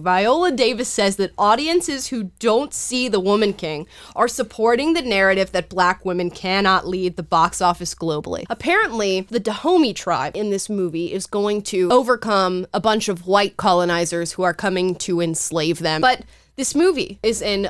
Viola Davis says that audiences who don't see the Woman King are supporting the narrative that black women cannot lead the box office globally. Apparently, the Dahomey tribe in this movie is going to overcome a bunch of white colonizers who are coming to enslave them. But this movie is an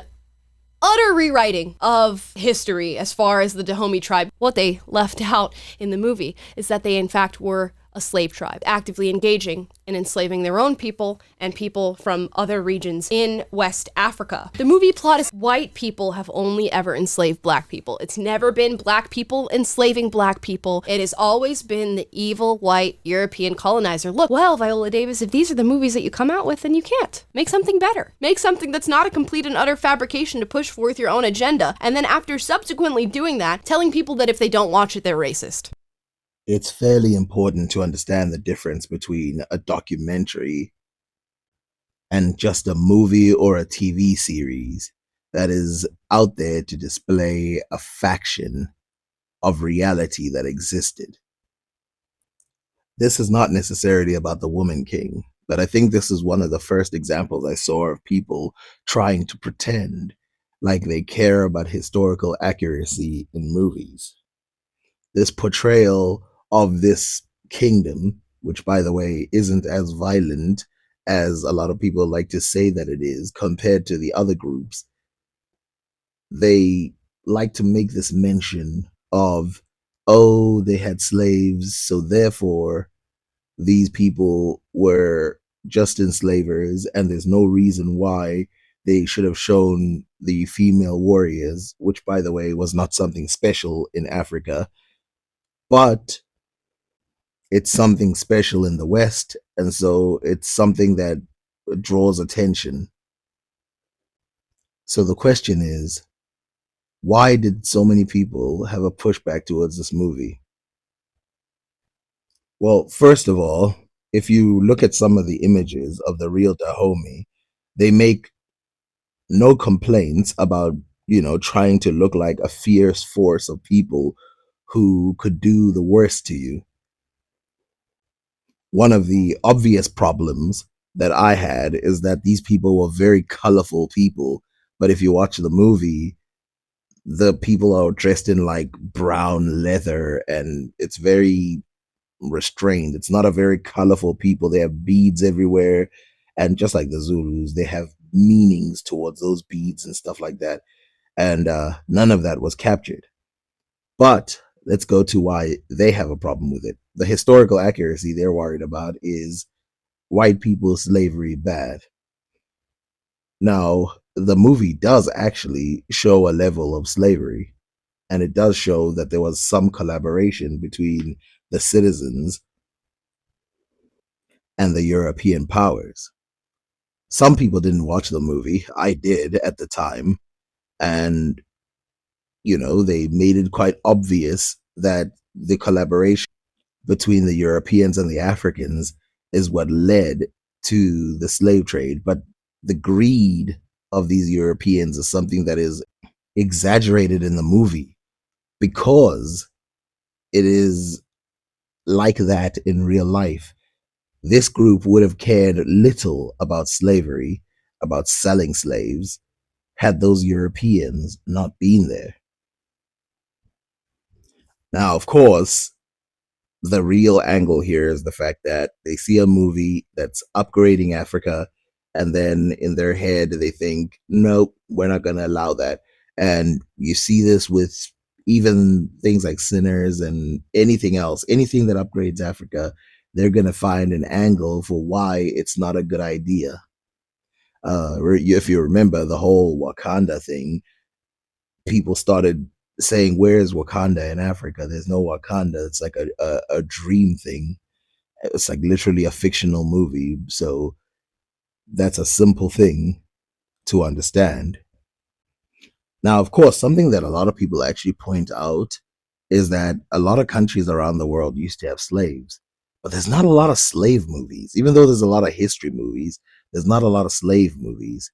utter rewriting of history as far as the Dahomey tribe. What they left out in the movie is that they in fact were a slave tribe, actively engaging in enslaving their own people and people from other regions in West Africa. The movie plot is white people have only ever enslaved black people. It's never been black people enslaving black people. It has always been the evil white European colonizer. Look, well, Viola Davis, if these are the movies that you come out with, then you can't. Make something better. Make something that's not a complete and utter fabrication to push forth your own agenda, and then after subsequently doing that, telling people that if they don't watch it, they're racist. It's fairly important to understand the difference between a documentary and just a movie or a TV series that is out there to display a faction of reality that existed. This is not necessarily about the Woman King, but I think this is one of the first examples I saw of people trying to pretend like they care about historical accuracy in movies. This portrayal of this kingdom, which by the way isn't as violent as a lot of people like to say that it is compared to the other groups, they like to make this mention of, oh, they had slaves, so therefore these people were just enslavers, and there's no reason why they should have shown the female warriors, which by the way was not something special in Africa, but it's something special in the West, and so it's something that draws attention. So the question is, why did so many people have a pushback towards this movie? Well, first of all, if you look at some of the images of the real Dahomey, they make no complaints about, trying to look like a fierce force of people who could do the worst to you. One of the obvious problems that I had is that these people were very colorful people. But if you watch the movie, the people are dressed in like brown leather and it's very restrained. It's not a very colorful people. They have beads everywhere. And just like the Zulus, they have meanings towards those beads and stuff like that. And none of that was captured. But let's go to why they have a problem with it. The historical accuracy they're worried about is white people's slavery bad. Now, the movie does actually show a level of slavery, and it does show that there was some collaboration between the citizens and the European powers. Some people didn't watch the movie. I did at the time. And, they made it quite obvious that the collaboration between the Europeans and the Africans is what led to the slave trade. But the greed of these Europeans is something that is exaggerated in the movie because it is like that in real life. This group would have cared little about slavery, about selling slaves, had those Europeans not been there. Now, of course, the real angle here is the fact that they see a movie that's upgrading Africa, and then in their head they think, nope, we're not going to allow that. And you see this with even things like Sinners and anything else, anything that upgrades Africa, they're going to find an angle for why it's not a good idea. If you remember the whole Wakanda thing, people started saying, where's Wakanda in Africa? There's no Wakanda. It's like a dream thing. It's like literally a fictional movie. So that's a simple thing to understand. Now, of course, something that a lot of people actually point out is that a lot of countries around the world used to have slaves, but there's not a lot of slave movies. Even though there's a lot of history movies, there's not a lot of slave movies.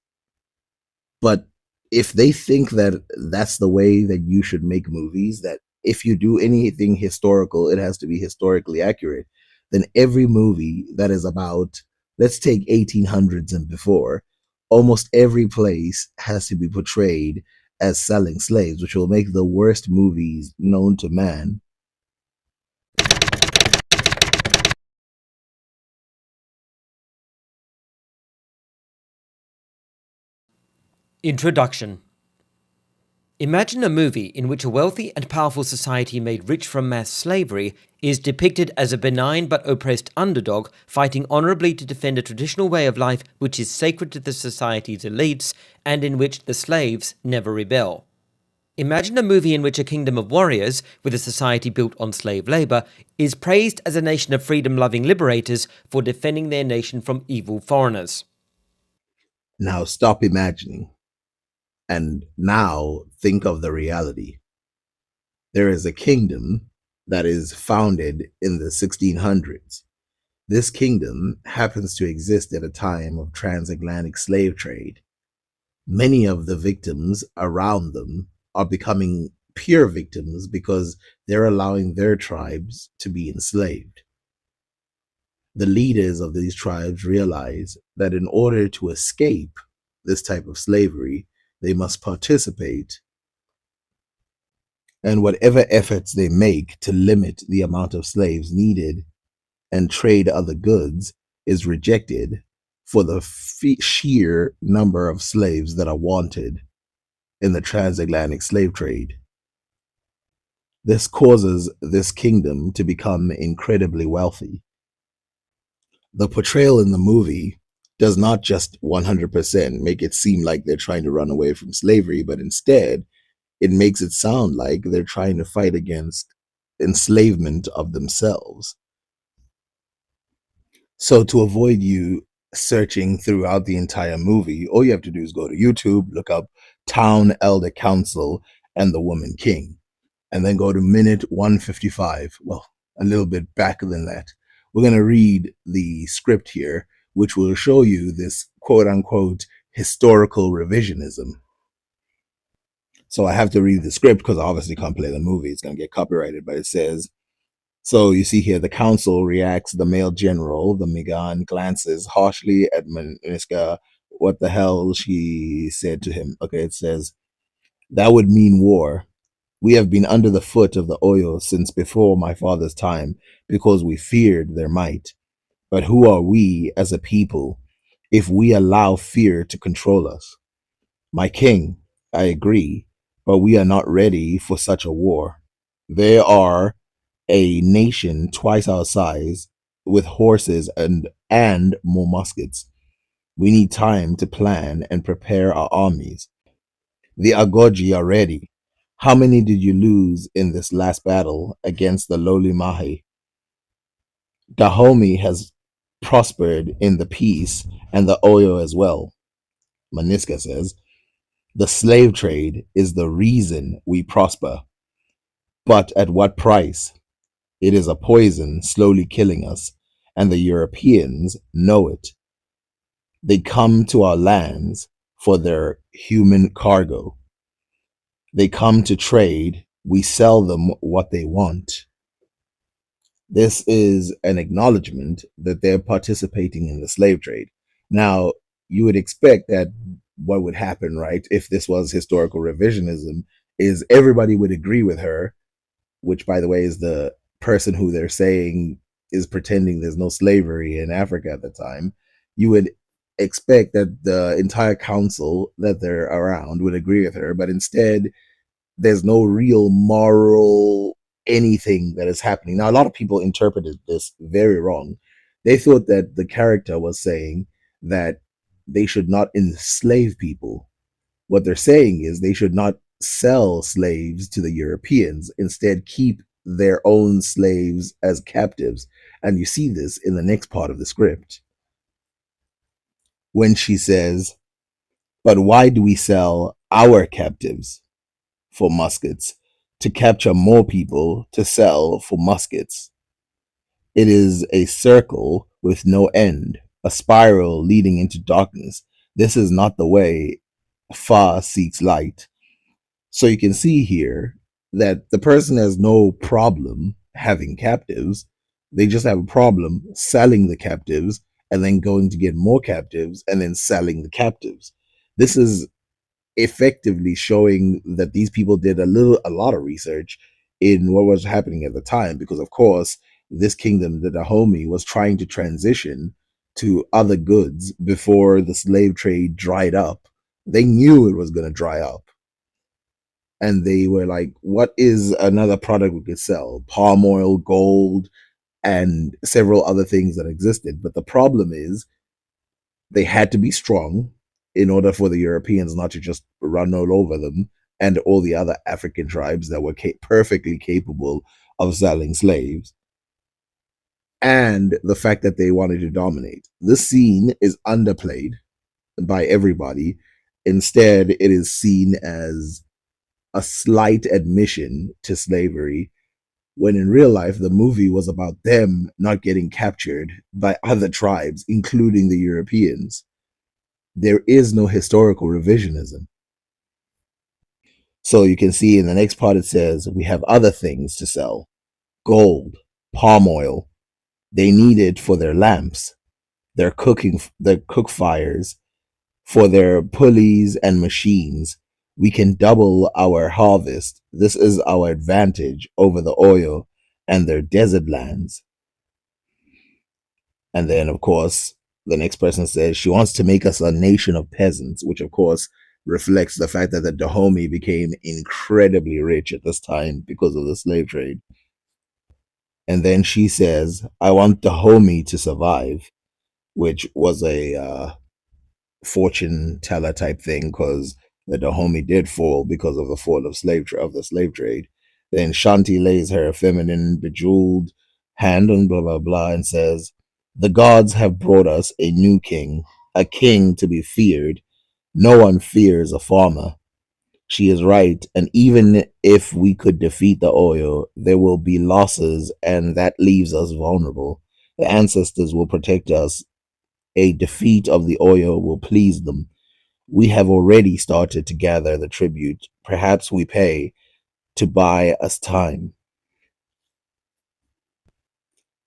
But if they think that that's the way that you should make movies, that if you do anything historical, it has to be historically accurate, then every movie that is about Let's take 1800s and before. Almost every place has to be portrayed as selling slaves, which will make the worst movies known to man. Introduction. Imagine a movie in which a wealthy and powerful society made rich from mass slavery is depicted as a benign but oppressed underdog fighting honorably to defend a traditional way of life which is sacred to the society's elites and in which the slaves never rebel. Imagine a movie in which a kingdom of warriors, with a society built on slave labor, is praised as a nation of freedom-loving liberators for defending their nation from evil foreigners. Now stop imagining and now think of the reality. There is a kingdom that is founded in the 1600s. This kingdom happens to exist at a time of transatlantic slave trade. Many of the victims around them are becoming pure victims because they're allowing their tribes to be enslaved. The leaders of these tribes realize that in order to escape this type of slavery, they must participate, and whatever efforts they make to limit the amount of slaves needed and trade other goods is rejected for the sheer number of slaves that are wanted in the transatlantic slave trade. This causes this kingdom to become incredibly wealthy. The portrayal in the movie does not just 100% make it seem like they're trying to run away from slavery, but instead, it makes it sound like they're trying to fight against enslavement of themselves. So, to avoid you searching throughout the entire movie, all you have to do is go to YouTube, look up Town Elder Council and the Woman King, and then go to minute 155. Well, a little bit back than that. We're going to read the script here, which will show you this quote unquote historical revisionism. So I have to read the script because I obviously can't play the movie. It's going to get copyrighted, but it says, so you see here, the council reacts, the male general, the Migan, glances harshly at Maniska. What the hell, she said to him. Okay, it says, that would mean war. We have been under the foot of the Oyo since before my father's time because we feared their might. But who are we as a people if we allow fear to control us? My king, I agree, but we are not ready for such a war. There are a nation twice our size with horses and more muskets. We need time to plan and prepare our armies. The Agoji are ready. How many did you lose in this last battle against the lowly Mahi? Dahomey has prospered in the peace and the Oyo as well. Maniska says, the slave trade is the reason we prosper. But at what price? It is a poison slowly killing us, and the Europeans know it. They come to our lands for their human cargo. They come to trade. We sell them what they want. This is an acknowledgement that they're participating in the slave trade. Now, you would expect that what would happen, right, if this was historical revisionism, is everybody would agree with her, which, by the way, is the person who they're saying is pretending there's no slavery in Africa at the time. You would expect that the entire council that they're around would agree with her, but instead, there's no real moral anything that is happening. Now, a lot of people interpreted this very wrong. They thought that the character was saying that they should not enslave people. What they're saying is they should not sell slaves to the Europeans, instead, keep their own slaves as captives. And you see this in the next part of the script when she says, but why do we sell our captives for muskets to capture more people to sell for muskets? It is a circle with no end, a spiral leading into darkness. This is not the way. Fa seeks light. So you can see here that the person has no problem having captives. They just have a problem selling the captives and then going to get more captives and then selling the captives. This is effectively showing that these people did a lot of research in what was happening at the time, because of course this kingdom, the Dahomey, was trying to transition to other goods before the slave trade dried up. They knew it was going to dry up, and they were like, what is another product we could sell? Palm oil, gold, and several other things that existed. But the problem is they had to be strong in order for the Europeans not to just run all over them and all the other African tribes that were perfectly capable of selling slaves, and the fact that they wanted to dominate. This scene is underplayed by everybody. Instead, it is seen as a slight admission to slavery, when in real life, the movie was about them not getting captured by other tribes, including the Europeans. There is no historical revisionism. So you can see in the next part, it says, we have other things to sell: gold, palm oil. They need it for their lamps, their cook fires, for their pulleys and machines. We can double our harvest. This is our advantage over the oil and their desert lands. And then, of course, the next person says she wants to make us a nation of peasants, which, of course, reflects the fact that the Dahomey became incredibly rich at this time because of the slave trade. And then she says, I want Dahomey to survive, which was a fortune teller type thing, because the Dahomey did fall because of the fall of the slave trade. Then Shanti lays her feminine, bejeweled hand on blah blah blah and says, "The gods have brought us a new king, a king to be feared. No one fears a farmer." She is right, and even if we could defeat the oil, there will be losses, and that leaves us vulnerable. The ancestors will protect us. A defeat of the oil will please them. We have already started to gather the tribute. Perhaps we pay to buy us time.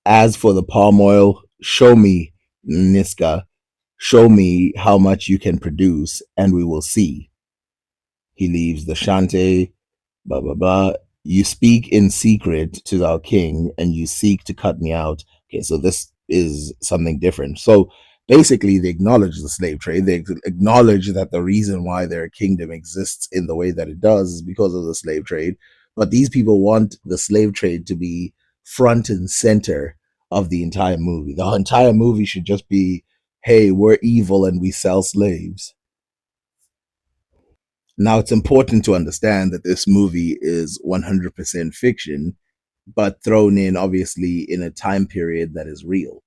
As for the palm oil, show me, Niska, show me how much you can produce, and we will see. He leaves the Shante, blah, blah, blah. You speak in secret to our king, and you seek to cut me out. Okay, so this is something different. So basically, they acknowledge the slave trade. They acknowledge that the reason why their kingdom exists in the way that it does is because of the slave trade. But these people want the slave trade to be front and center of the entire movie. The entire movie should just be, hey, we're evil and we sell slaves. Now, it's important to understand that this movie is 100% fiction, but thrown in, obviously, in a time period that is real.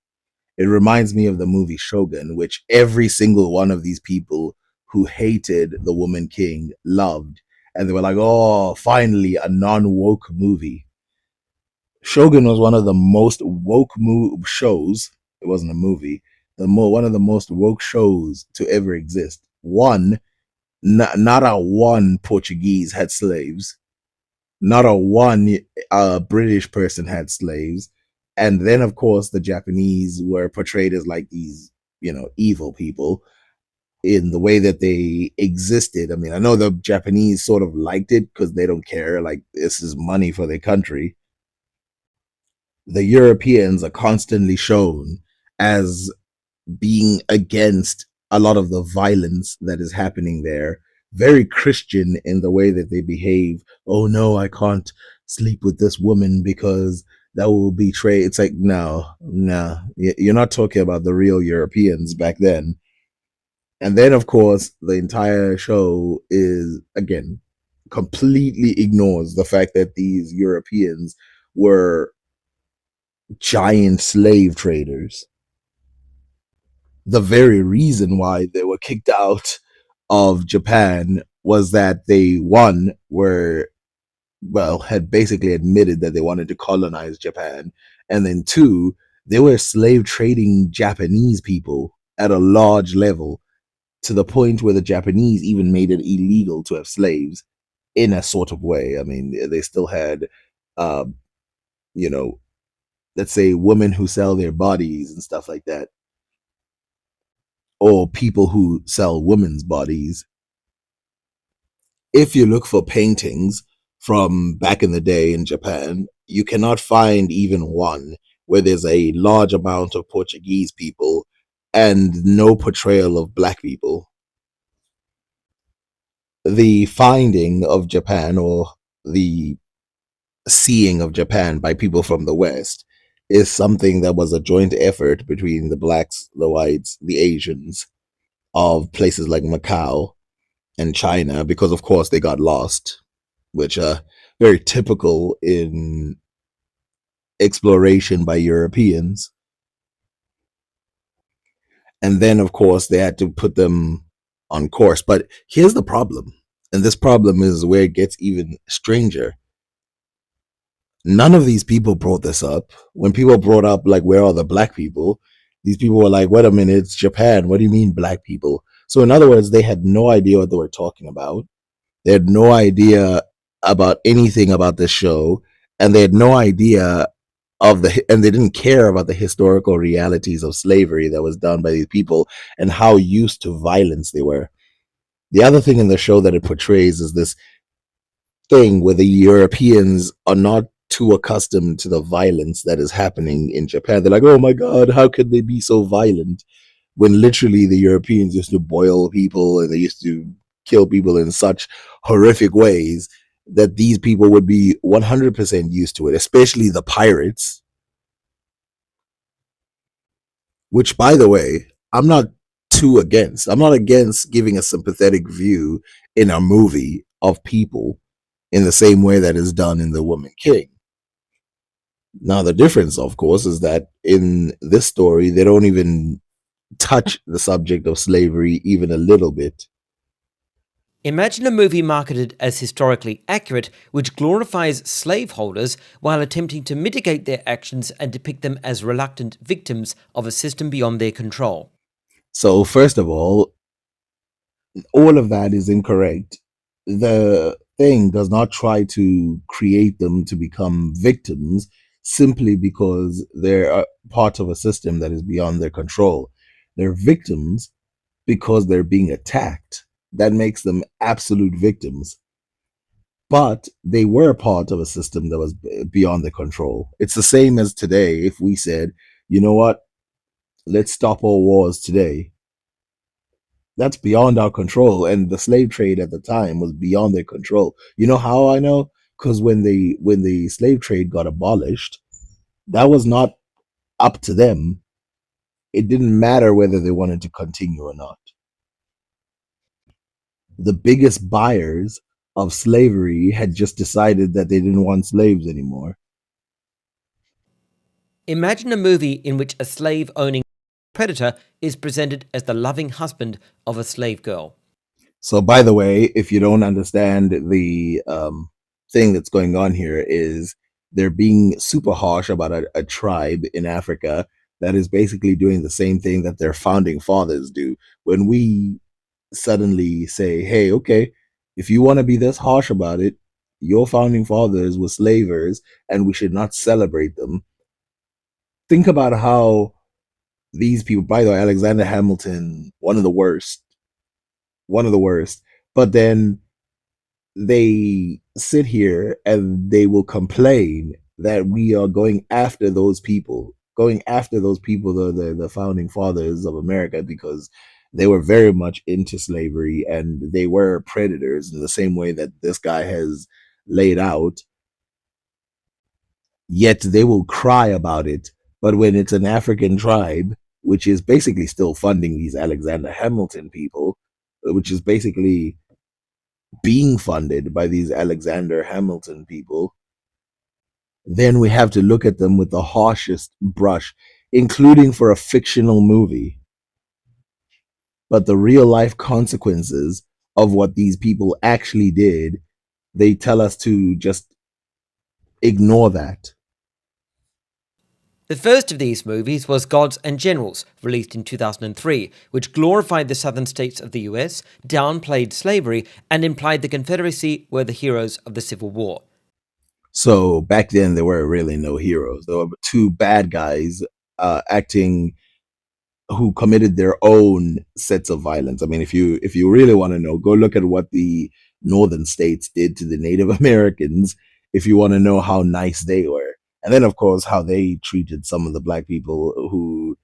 It reminds me of the movie Shogun, which every single one of these people who hated the Woman King loved. And they were like, oh, finally, a non woke movie. Shogun was one of the most woke shows. It wasn't a movie. One of the most woke shows to ever exist. Not a one Portuguese had slaves. Not a one British person had slaves. And then, of course, the Japanese were portrayed as like these, evil people in the way that they existed. I mean, I know the Japanese sort of liked it because they don't care. Like, this is money for their country. The Europeans are constantly shown as being against a lot of the violence that is happening there. Very Christian in the way that they behave. Oh no, I can't sleep with this woman because that will betray. It's like, no, no, you're not talking about the real Europeans back then. And then, of course, the entire show is, again, completely ignores the fact that these Europeans were giant slave traders. The very reason why they were kicked out of Japan was that they, one, had basically admitted that they wanted to colonize Japan. And then two, they were slave trading Japanese people at a large level, to the point where the Japanese even made it illegal to have slaves in a sort of way. I mean, they still had, uh, you know, let's say women who sell their bodies and stuff like that. or people who sell women's bodies. If you look for paintings from back in the day in Japan, you cannot find even one where there's a large amount of Portuguese people and no portrayal of black people. The finding of Japan, or the seeing of Japan by people from the West, is something that was a joint effort between the blacks, the whites, the Asians of places like Macau and China, because of course they got lost, which very typical in exploration by Europeans. And then of course they had to put them on course. But here's the problem. And this problem is where it gets even stranger. None of these people brought this up. When people brought up, like, where are the black people? These people were like, wait a minute, it's Japan. What do you mean black people? So, in other words, they had no idea what they were talking about. They had no idea about anything about this show. And they had no idea and they didn't care about the historical realities of slavery that was done by these people and how used to violence they were. The other thing in the show that it portrays is this thing where the Europeans are not too accustomed to the violence that is happening in Japan. They're like, oh my God, how could they be so violent? When literally the Europeans used to boil people and they used to kill people in such horrific ways that these people would be 100% used to it, especially the pirates, which, by the way, I'm not too against. I'm not against giving a sympathetic view in a movie of people in the same way that is done in The Woman King. Now, the difference, of course, is that in this story, they don't even touch the subject of slavery even a little bit. Imagine a movie marketed as historically accurate, which glorifies slaveholders while attempting to mitigate their actions and depict them as reluctant victims of a system beyond their control. So, first of all of that is incorrect. The thing does not try to create them to become victims simply because they're a part of a system that is beyond their control. They're victims because they're being attacked. That makes them absolute victims. But they were part of a system that was beyond their control. It's the same as today if we said, you know what, let's stop all wars today. That's beyond our control, and the slave trade at the time was beyond their control. You know how I know? Because when the slave trade got abolished, that was not up to them. It didn't matter whether they wanted to continue or not. The biggest buyers of slavery had just decided that they didn't want slaves anymore. Imagine a movie in which a slave-owning predator is presented as the loving husband of a slave girl. So, by the way, if you don't understand the thing that's going on here, is they're being super harsh about a tribe in Africa that is basically doing the same thing that their founding fathers do. When we suddenly say, hey, okay, if you want to be this harsh about it, your founding fathers were slavers and we should not celebrate them. Think about how these people, by the way, Alexander Hamilton, one of the worst. But then they sit here and they will complain that we are going after those people, the founding fathers of America, because they were very much into slavery and they were predators in the same way that this guy has laid out. Yet they will cry about it. But when it's an African tribe, which is basically still funding these Alexander Hamilton people, which is basically being funded by these Alexander Hamilton people, then we have to look at them with the harshest brush, including for a fictional movie. But the real life consequences of what these people actually did, they tell us to just ignore that. The first of these movies was Gods and Generals, released in 2003, which glorified the southern states of the US, downplayed slavery, and implied the Confederacy were the heroes of the Civil War. So back then, there were really no heroes. There were two bad guys acting who committed their own sets of violence. I mean, if you really want to know, go look at what the northern states did to the Native Americans. If you want to know how nice they were, and then of course how they treated some of the black people who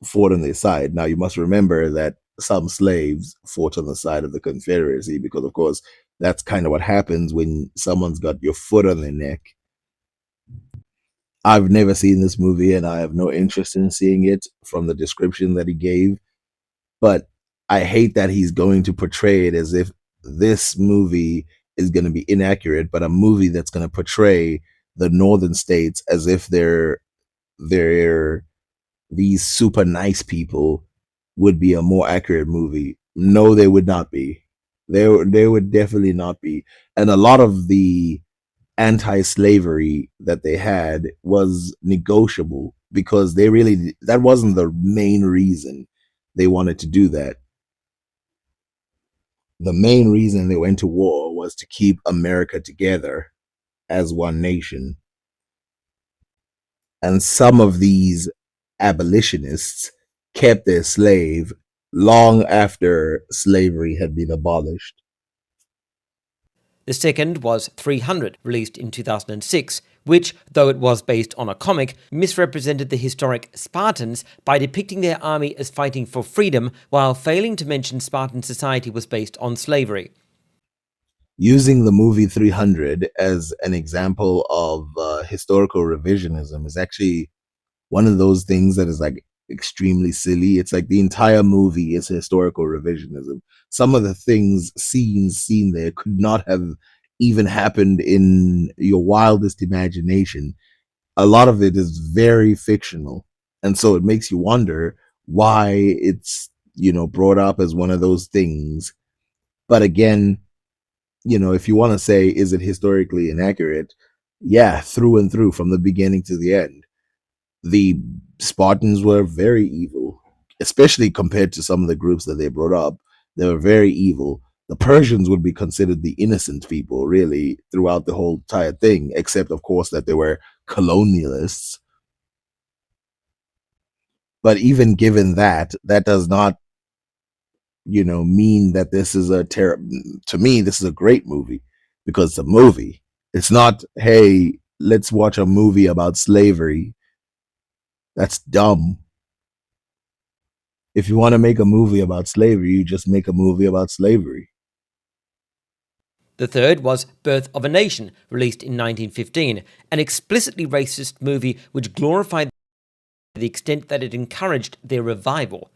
fought on their side. Now you must remember that some slaves fought on the side of the Confederacy because, of course, that's kind of what happens when someone's got your foot on their neck. I've never seen this movie and I have no interest in seeing it from the description that he gave, but I hate that he's going to portray it as if this movie is going to be inaccurate, but a movie that's going to portray the northern states as if they're these super nice people would be a more accurate movie. No, they would not be. They would definitely not be. And a lot of the anti-slavery that they had was negotiable because they really that wasn't the main reason they wanted to do that. The main reason they went to war was to keep America together as one nation. And some of these abolitionists kept their slave long after slavery had been abolished. The second was 300, released in 2006, which, though it was based on a comic, misrepresented the historic Spartans by depicting their army as fighting for freedom while failing to mention Spartan society was based on slavery. Using the movie 300 as an example of historical revisionism is actually one of those things that is like extremely silly. It's like the entire movie is historical revisionism. Some of the things seen there could not have even happened in your wildest imagination. A lot of it is very fictional, and so it makes you wonder why it's brought up as one of those things. But again, if you want to say, is it historically inaccurate? Yeah, through and through, from the beginning to the end. The Spartans were very evil, especially compared to some of the groups that they brought up. They were very evil. The Persians would be considered the innocent people, really, throughout the whole entire thing, except, of course, that they were colonialists. But even given that, that does not, mean that this is a to me, this is a great movie because it's a movie. It's not, hey, let's watch a movie about slavery. That's dumb. If you want to make a movie about slavery, you just make a movie about slavery. The third was Birth of a Nation, released in 1915, an explicitly racist movie which glorified to the extent that it encouraged their revival.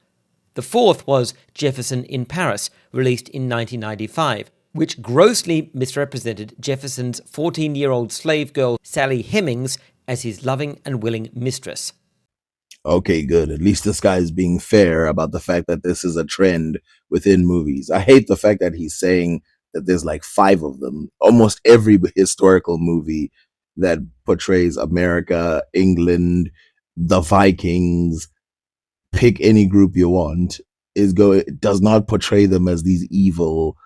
The fourth was Jefferson in Paris, released in 1995, which grossly misrepresented Jefferson's 14-year-old slave girl Sally Hemings as his loving and willing mistress. Okay, good. At least this guy is being fair about the fact that this is a trend within movies. I hate the fact that he's saying that there's like 5 of them. Almost every historical movie that portrays America, England, the Vikings, pick any group you want, does not portray them as these evil,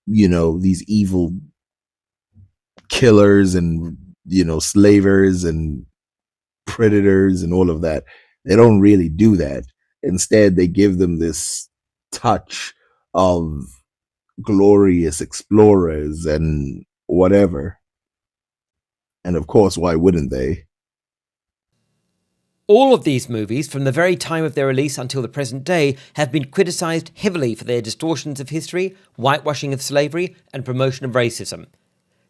these evil killers and slavers and predators and all of that. They don't really do that. Instead, they give them this touch of glorious explorers and whatever. And of course, why wouldn't they? All of these movies, from the very time of their release until the present day, have been criticised heavily for their distortions of history, whitewashing of slavery, and promotion of racism.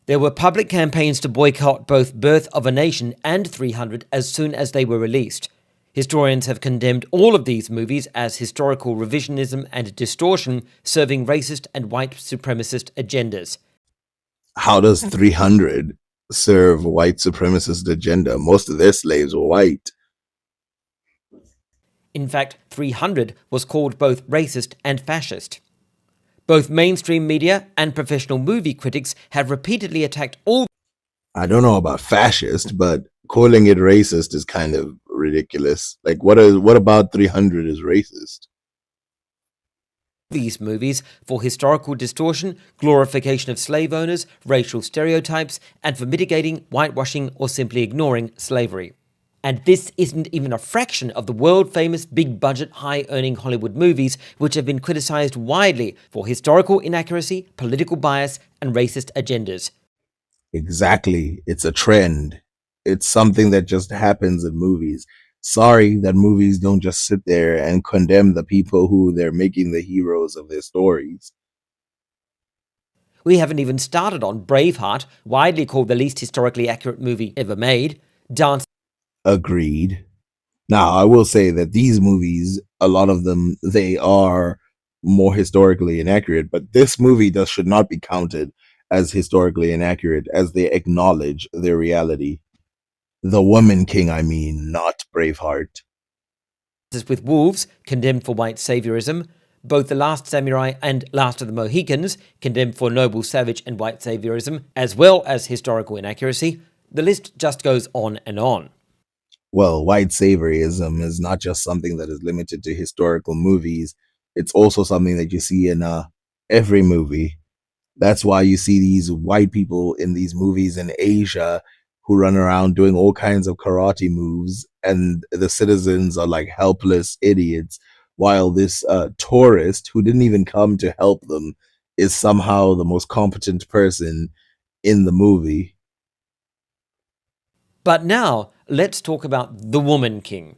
There were public campaigns to boycott both Birth of a Nation and 300 as soon as they were released. Historians have condemned all of these movies as historical revisionism and distortion, serving racist and white supremacist agendas. How does 300 serve white supremacist agenda? Most of their slaves were white. In fact, 300 was called both racist and fascist. Both mainstream media and professional movie critics have repeatedly attacked all. I don't know about fascist, but calling it racist is kind of ridiculous. Like, what about 300 is racist? These movies for historical distortion, glorification of slave owners, racial stereotypes, and for mitigating, whitewashing, or simply ignoring slavery. And this isn't even a fraction of the world-famous big-budget, high-earning Hollywood movies, which have been criticized widely for historical inaccuracy, political bias, and racist agendas. Exactly. It's a trend. It's something that just happens in movies. Sorry that movies don't just sit there and condemn the people who they're making the heroes of their stories. We haven't even started on Braveheart, widely called the least historically accurate movie ever made, Dance. Agreed. Now, I will say that these movies, a lot of them, they are more historically inaccurate, but this movie does should not be counted as historically inaccurate as they acknowledge their reality. The Woman King, I mean, not Braveheart. With Wolves, condemned for white saviorism, both The Last Samurai and Last of the Mohicans, condemned for noble savage and white saviorism, as well as historical inaccuracy. The list just goes on and on. Well, white saviorism is not just something that is limited to historical movies. It's also something that you see in every movie. That's why you see these white people in these movies in Asia who run around doing all kinds of karate moves, and the citizens are like helpless idiots, while this tourist who didn't even come to help them is somehow the most competent person in the movie. But now, let's talk about The Woman King.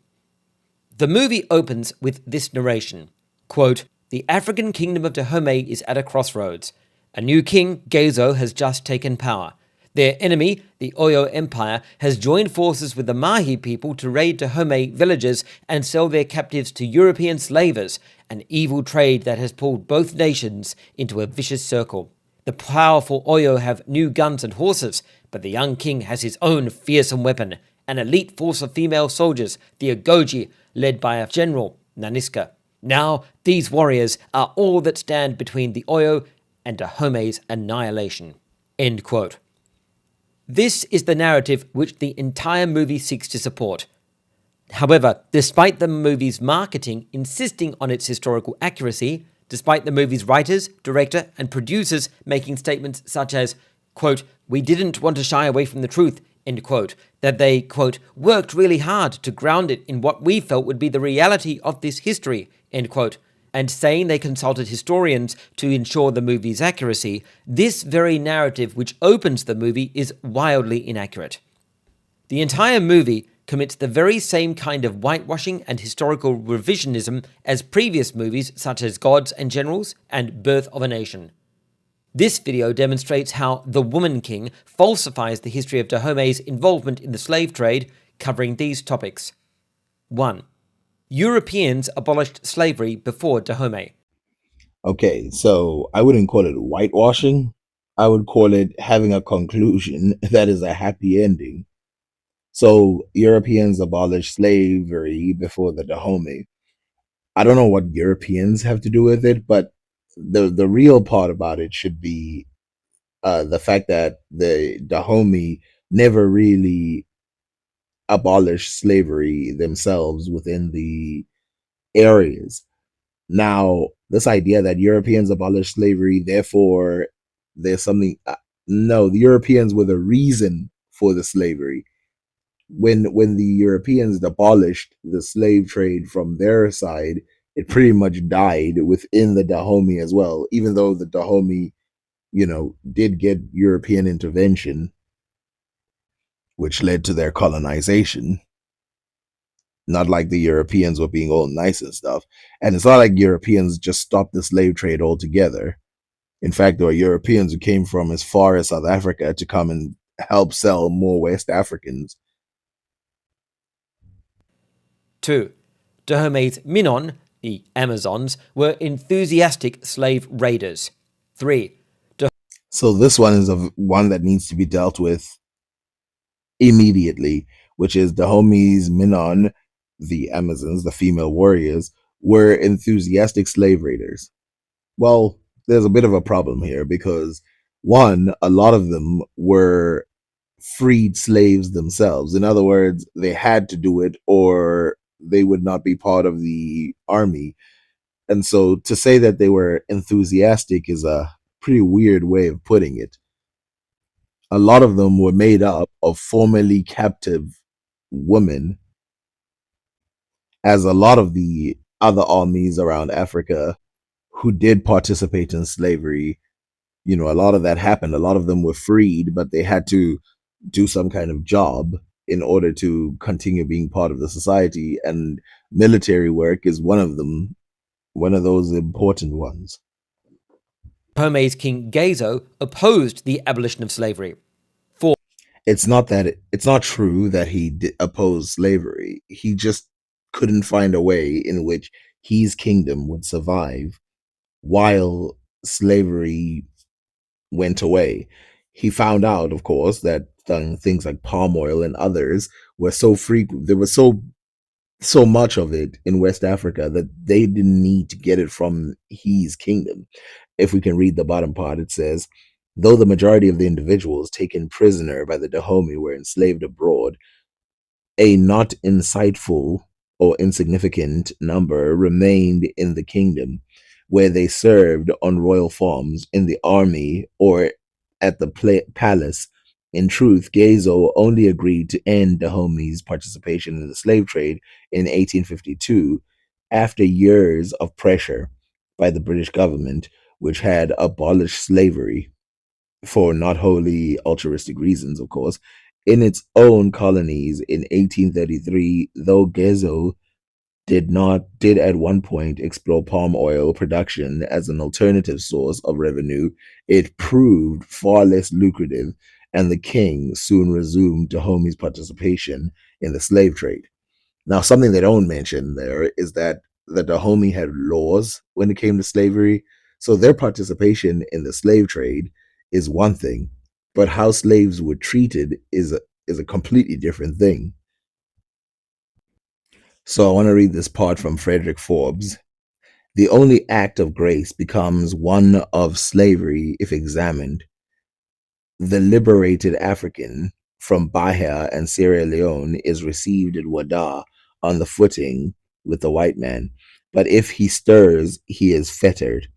The movie opens with this narration, quote, "The African kingdom of Dahomey is at a crossroads. A new king, Gezo, has just taken power. Their enemy, the Oyo Empire, has joined forces with the Mahi people to raid Dahomey villages and sell their captives to European slavers, an evil trade that has pulled both nations into a vicious circle. The powerful Oyo have new guns and horses, but the young king has his own fearsome weapon, an elite force of female soldiers, the Agoji, led by a general, Naniska. Now, these warriors are all that stand between the Oyo and Dahomey's annihilation." End quote. This is the narrative which the entire movie seeks to support. However, despite the movie's marketing insisting on its historical accuracy, despite the movie's writers, director, and producers making statements such as, quote, "We didn't want to shy away from the truth," end quote, that they, quote, "worked really hard to ground it in what we felt would be the reality of this history," end quote, and saying they consulted historians to ensure the movie's accuracy, this very narrative which opens the movie is wildly inaccurate. The entire movie commits the very same kind of whitewashing and historical revisionism as previous movies such as Gods and Generals and Birth of a Nation. This video demonstrates how The Woman King falsifies the history of Dahomey's involvement in the slave trade, covering these topics. 1. Europeans abolished slavery before Dahomey. Okay, so I wouldn't call it whitewashing. I would call it having a conclusion that is a happy ending. So Europeans abolished slavery before the Dahomey. I don't know what Europeans have to do with it, but the real part about it should be the fact that the Dahomey never really abolished slavery themselves within the areas. Now, this idea that Europeans abolished slavery, therefore there's something. No, the Europeans were the reason for the slavery. When the Europeans abolished the slave trade from their side, it pretty much died within the Dahomey as well. Even though the Dahomey, did get European intervention, which led to their colonization. Not like the Europeans were being all nice and stuff. And it's not like Europeans just stopped the slave trade altogether. In fact, there were Europeans who came from as far as South Africa to come and help sell more West Africans. 2. Dahomey's Minon, the Amazons, were enthusiastic slave raiders. 3. So this one is one that needs to be dealt with immediately, which is Dahomey's Minon, the Amazons, the female warriors, were enthusiastic slave raiders. Well, there's a bit of a problem here because one, a lot of them were freed slaves themselves. In other words, they had to do it or they would not be part of the army. And so to say that they were enthusiastic is a pretty weird way of putting it. A lot of them were made up of formerly captive women, as a lot of the other armies around Africa who did participate in slavery, a lot of that happened. A lot of them were freed, but they had to do some kind of job in order to continue being part of the society. And military work is one of them, one of those important ones. Dahome's king Gezo opposed the abolition of slavery. It's not true that he opposed slavery. He just couldn't find a way in which his kingdom would survive while slavery went away. He found out, of course, that things like palm oil and others were so frequent. There was so much of it in West Africa that they didn't need to get it from his kingdom. If we can read the bottom part, it says, though the majority of the individuals taken prisoner by the Dahomey were enslaved abroad, a not insightful or insignificant number remained in the kingdom, where they served on royal farms, in the army, or at the palace. In truth, Gezo only agreed to end Dahomey's participation in the slave trade in 1852 after years of pressure by the British government, which had abolished slavery for not wholly altruistic reasons, of course, in its own colonies in 1833, though Gezo did at one point explore palm oil production as an alternative source of revenue, it proved far less lucrative, and the king soon resumed Dahomey's participation in the slave trade. Now, something they don't mention there is that the Dahomey had laws when it came to slavery, so their participation in the slave trade is one thing, but how slaves were treated is a completely different thing. So I want to read this part from Frederick Forbes. The only act of grace becomes one of slavery if examined. The liberated African from Bahia and Sierra Leone is received at Wada on the footing with the white man, but if he stirs, he is fettered.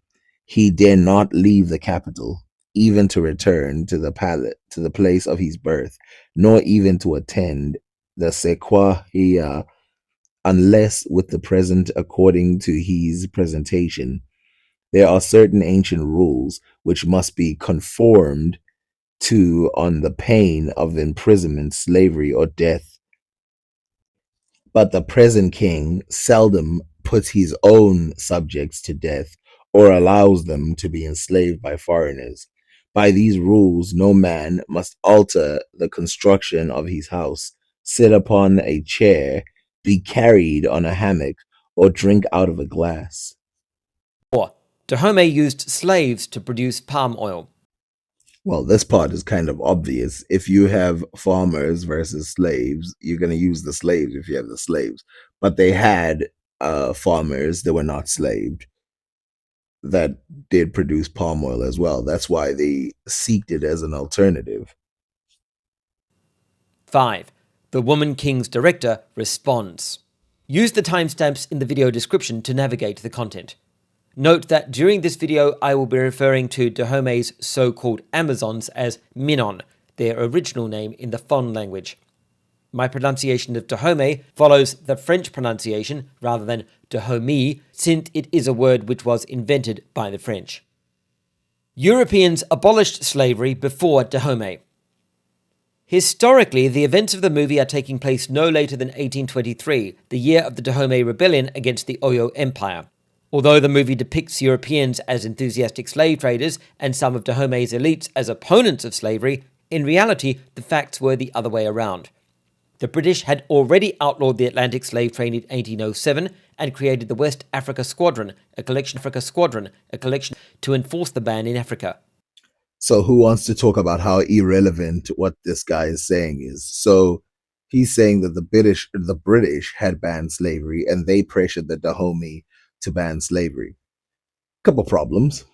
He dare not leave the capital, even to return to the place of his birth, nor even to attend the sequahia, unless with the present according to his presentation. There are certain ancient rules which must be conformed to on the pain of imprisonment, slavery, or death. But the present king seldom puts his own subjects to death or allows them to be enslaved by foreigners. By these rules, no man must alter the construction of his house, sit upon a chair, be carried on a hammock, or drink out of a glass. 4. Dahomey used slaves to produce palm oil. Well, this part is kind of obvious. If you have farmers versus slaves, you're going to use the slaves if you have the slaves. But they had farmers that were not slaved that did produce palm oil as well. That's why they seeked it as an alternative. 5. The Woman King's director responds. Use the timestamps in the video description to navigate the content. Note that during this video I will be referring to Dahomey's so-called Amazons as Minon, their original name in the Fon language. My pronunciation of Dahomey follows the French pronunciation rather than Dahomey, since it is a word which was invented by the French. Europeans abolished slavery before Dahomey. Historically, the events of the movie are taking place no later than 1823, the year of the Dahomey Rebellion against the Oyo Empire. Although the movie depicts Europeans as enthusiastic slave traders and some of Dahomey's elites as opponents of slavery, in reality, the facts were the other way around. The British had already outlawed the Atlantic slave trade in 1807 and created the West Africa Squadron, a collection to enforce the ban in Africa. So who wants to talk about how irrelevant what this guy is saying is? So he's saying that the British had banned slavery and they pressured the Dahomey to ban slavery. Couple problems.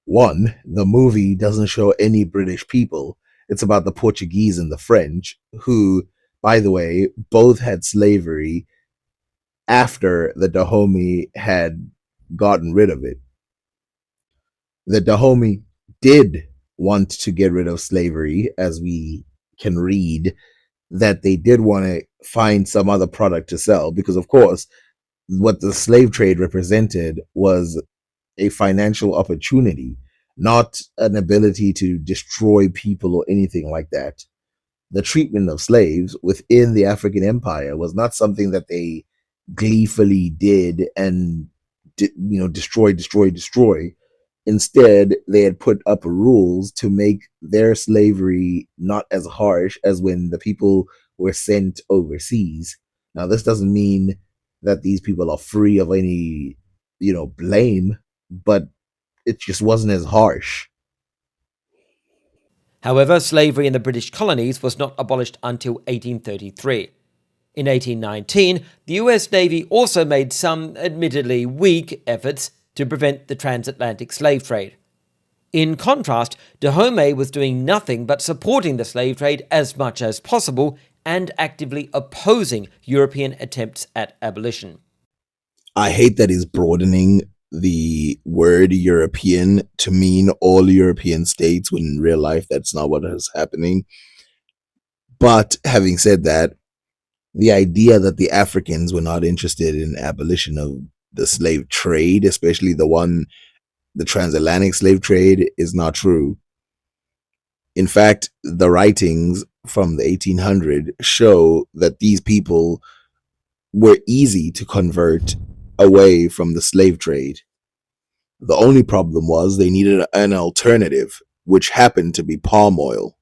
One, the movie doesn't show any British people. It's about the Portuguese and the French, who, by the way, both had slavery after the Dahomey had gotten rid of it. The Dahomey did want to get rid of slavery, as we can read that they did want to find some other product to sell because, of course, what the slave trade represented was a financial opportunity, not an ability to destroy people or anything like that. The treatment of slaves within the African Empire was not something that they gleefully did and destroy, destroy, destroy. Instead, they had put up rules to make their slavery not as harsh as when the people were sent overseas. Now, this doesn't mean that these people are free of any, blame, but it just wasn't as harsh. However, slavery in the British colonies was not abolished until 1833. In 1819, the US Navy also made some admittedly weak efforts to prevent the transatlantic slave trade. In contrast, Dahomey was doing nothing but supporting the slave trade as much as possible and actively opposing European attempts at abolition. I hate that he's broadening the word European to mean all European states when in real life that's not what is happening. But having said that, the idea that the Africans were not interested in abolition of the slave trade, especially the transatlantic slave trade, is not true. In fact, the writings from the 1800s show that these people were easy to convert away from the slave trade. The only problem was they needed an alternative, which happened to be palm oil.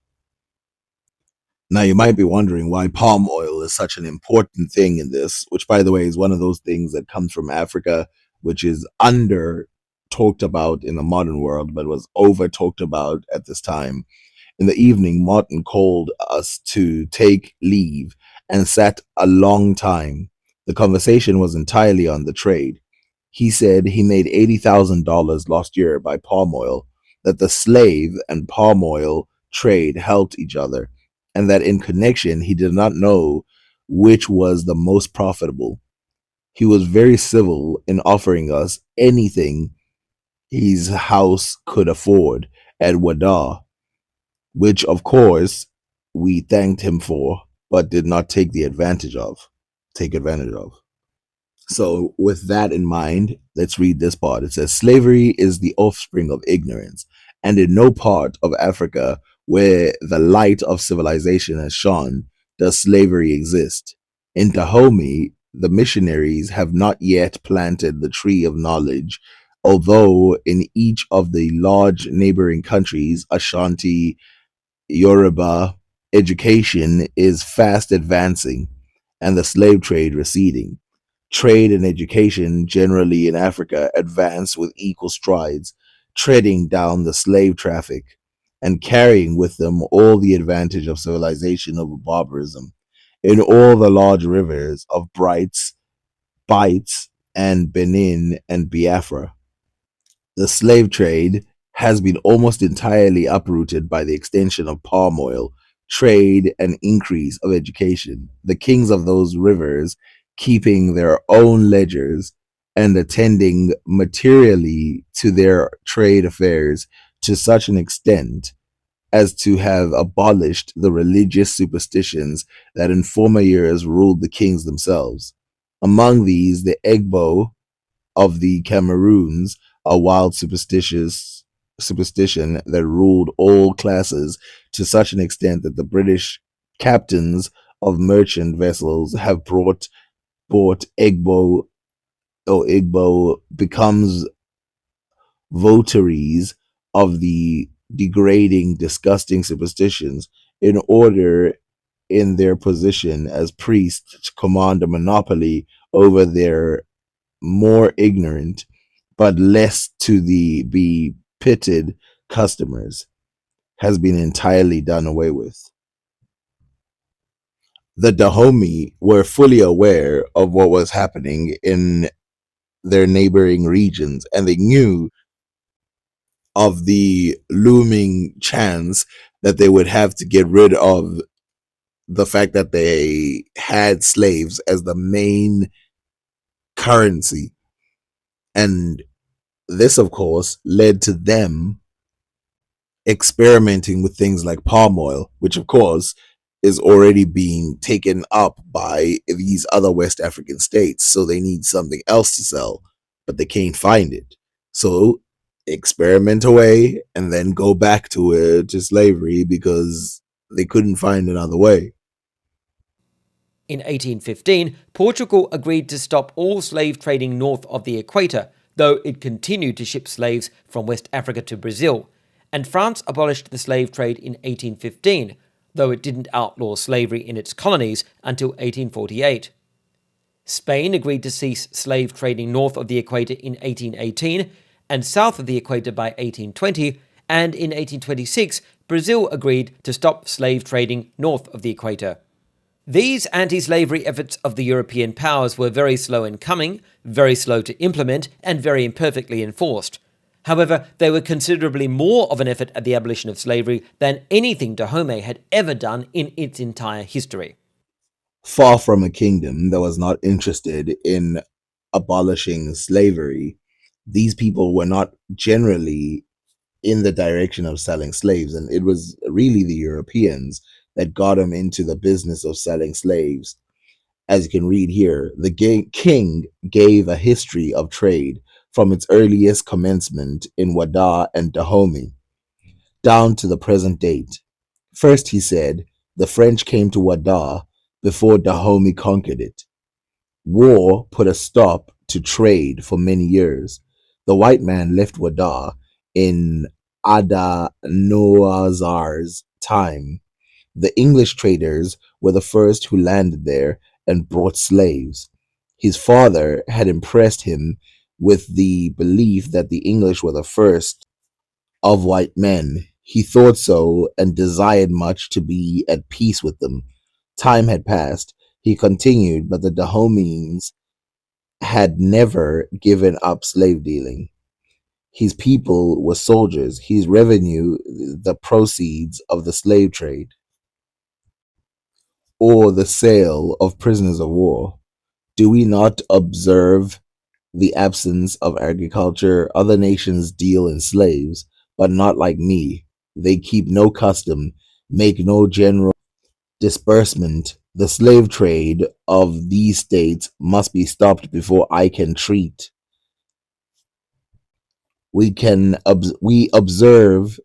Now, you might be wondering why palm oil is such an important thing in this, which, by the way, is one of those things that comes from Africa, which is under talked about in the modern world, but was over talked about at this time. In the evening, Martin called us to take leave and sat a long time. The conversation was entirely on the trade. He said he made $80,000 last year by palm oil, that the slave and palm oil trade helped each other, and that in connection he did not know which was the most profitable. He was very civil in offering us anything his house could afford at Wada, which of course we thanked him for, but did not take advantage of. So, with that in mind, let's read this part. It says, slavery is the offspring of ignorance, and in no part of Africa where the light of civilization has shone does slavery exist. In Dahomey, the missionaries have not yet planted the tree of knowledge, although in each of the large neighboring countries, Ashanti, Yoruba, education is fast advancing and the slave trade receding. Trade and education generally in Africa advance with equal strides, treading down the slave traffic and carrying with them all the advantage of civilization over barbarism. In all the large rivers of Bites, and Benin and Biafra, the slave trade has been almost entirely uprooted by the extension of palm oil, trade, and increase of education. The kings of those rivers keeping their own ledgers and attending materially to their trade affairs to such an extent as to have abolished the religious superstitions that in former years ruled the kings themselves. Among these, the Egbo of the Cameroons, a wild superstition that ruled all classes to such an extent that the British captains of merchant vessels have bought Igbo becomes votaries of the degrading, disgusting superstitions in order in their position as priests to command a monopoly over their more ignorant but less to the be pitted customers has been entirely done away with. The Dahomey were fully aware of what was happening in their neighboring regions, and they knew of the looming chance that they would have to get rid of the fact that they had slaves as the main currency. And this, of course, led to them experimenting with things like palm oil, which, of course, is already being taken up by these other West African states. So they need something else to sell, but they can't find it. So experiment away and then go back to slavery because they couldn't find another way. In 1815, Portugal agreed to stop all slave trading north of the equator, though it continued to ship slaves from West Africa to Brazil. And France abolished the slave trade in 1815, though it didn't outlaw slavery in its colonies until 1848. Spain agreed to cease slave trading north of the equator in 1818 and south of the equator by 1820, and in 1826, Brazil agreed to stop slave trading north of the equator. These anti-slavery efforts of the European powers were very slow in coming, very slow to implement, and very imperfectly enforced. However, they were considerably more of an effort at the abolition of slavery than anything Dahomey had ever done in its entire history. Far from a kingdom that was not interested in abolishing slavery, these people were not generally in the direction of selling slaves. And it was really the Europeans that got them into the business of selling slaves. As you can read here, the king gave a history of trade from its earliest commencement in Wada and Dahomey down to the present date. First, he said, the French came to Wada before Dahomey conquered it. War put a stop to trade for many years. The white man left Wada in Ada Noazar's time. The English traders were the first who landed there and brought slaves. His father had impressed him with the belief that the English were the first of white men. He thought so and desired much to be at peace with them. Time had passed. He continued, but the Dahomeans had never given up slave dealing. His people were soldiers, his revenue the proceeds of the slave trade or the sale of prisoners of war. Do we not observe the absence of agriculture? Other nations deal in slaves, but not like me. They keep no custom, make no general disbursement. The slave trade of these states must be stopped before I can treat. We observe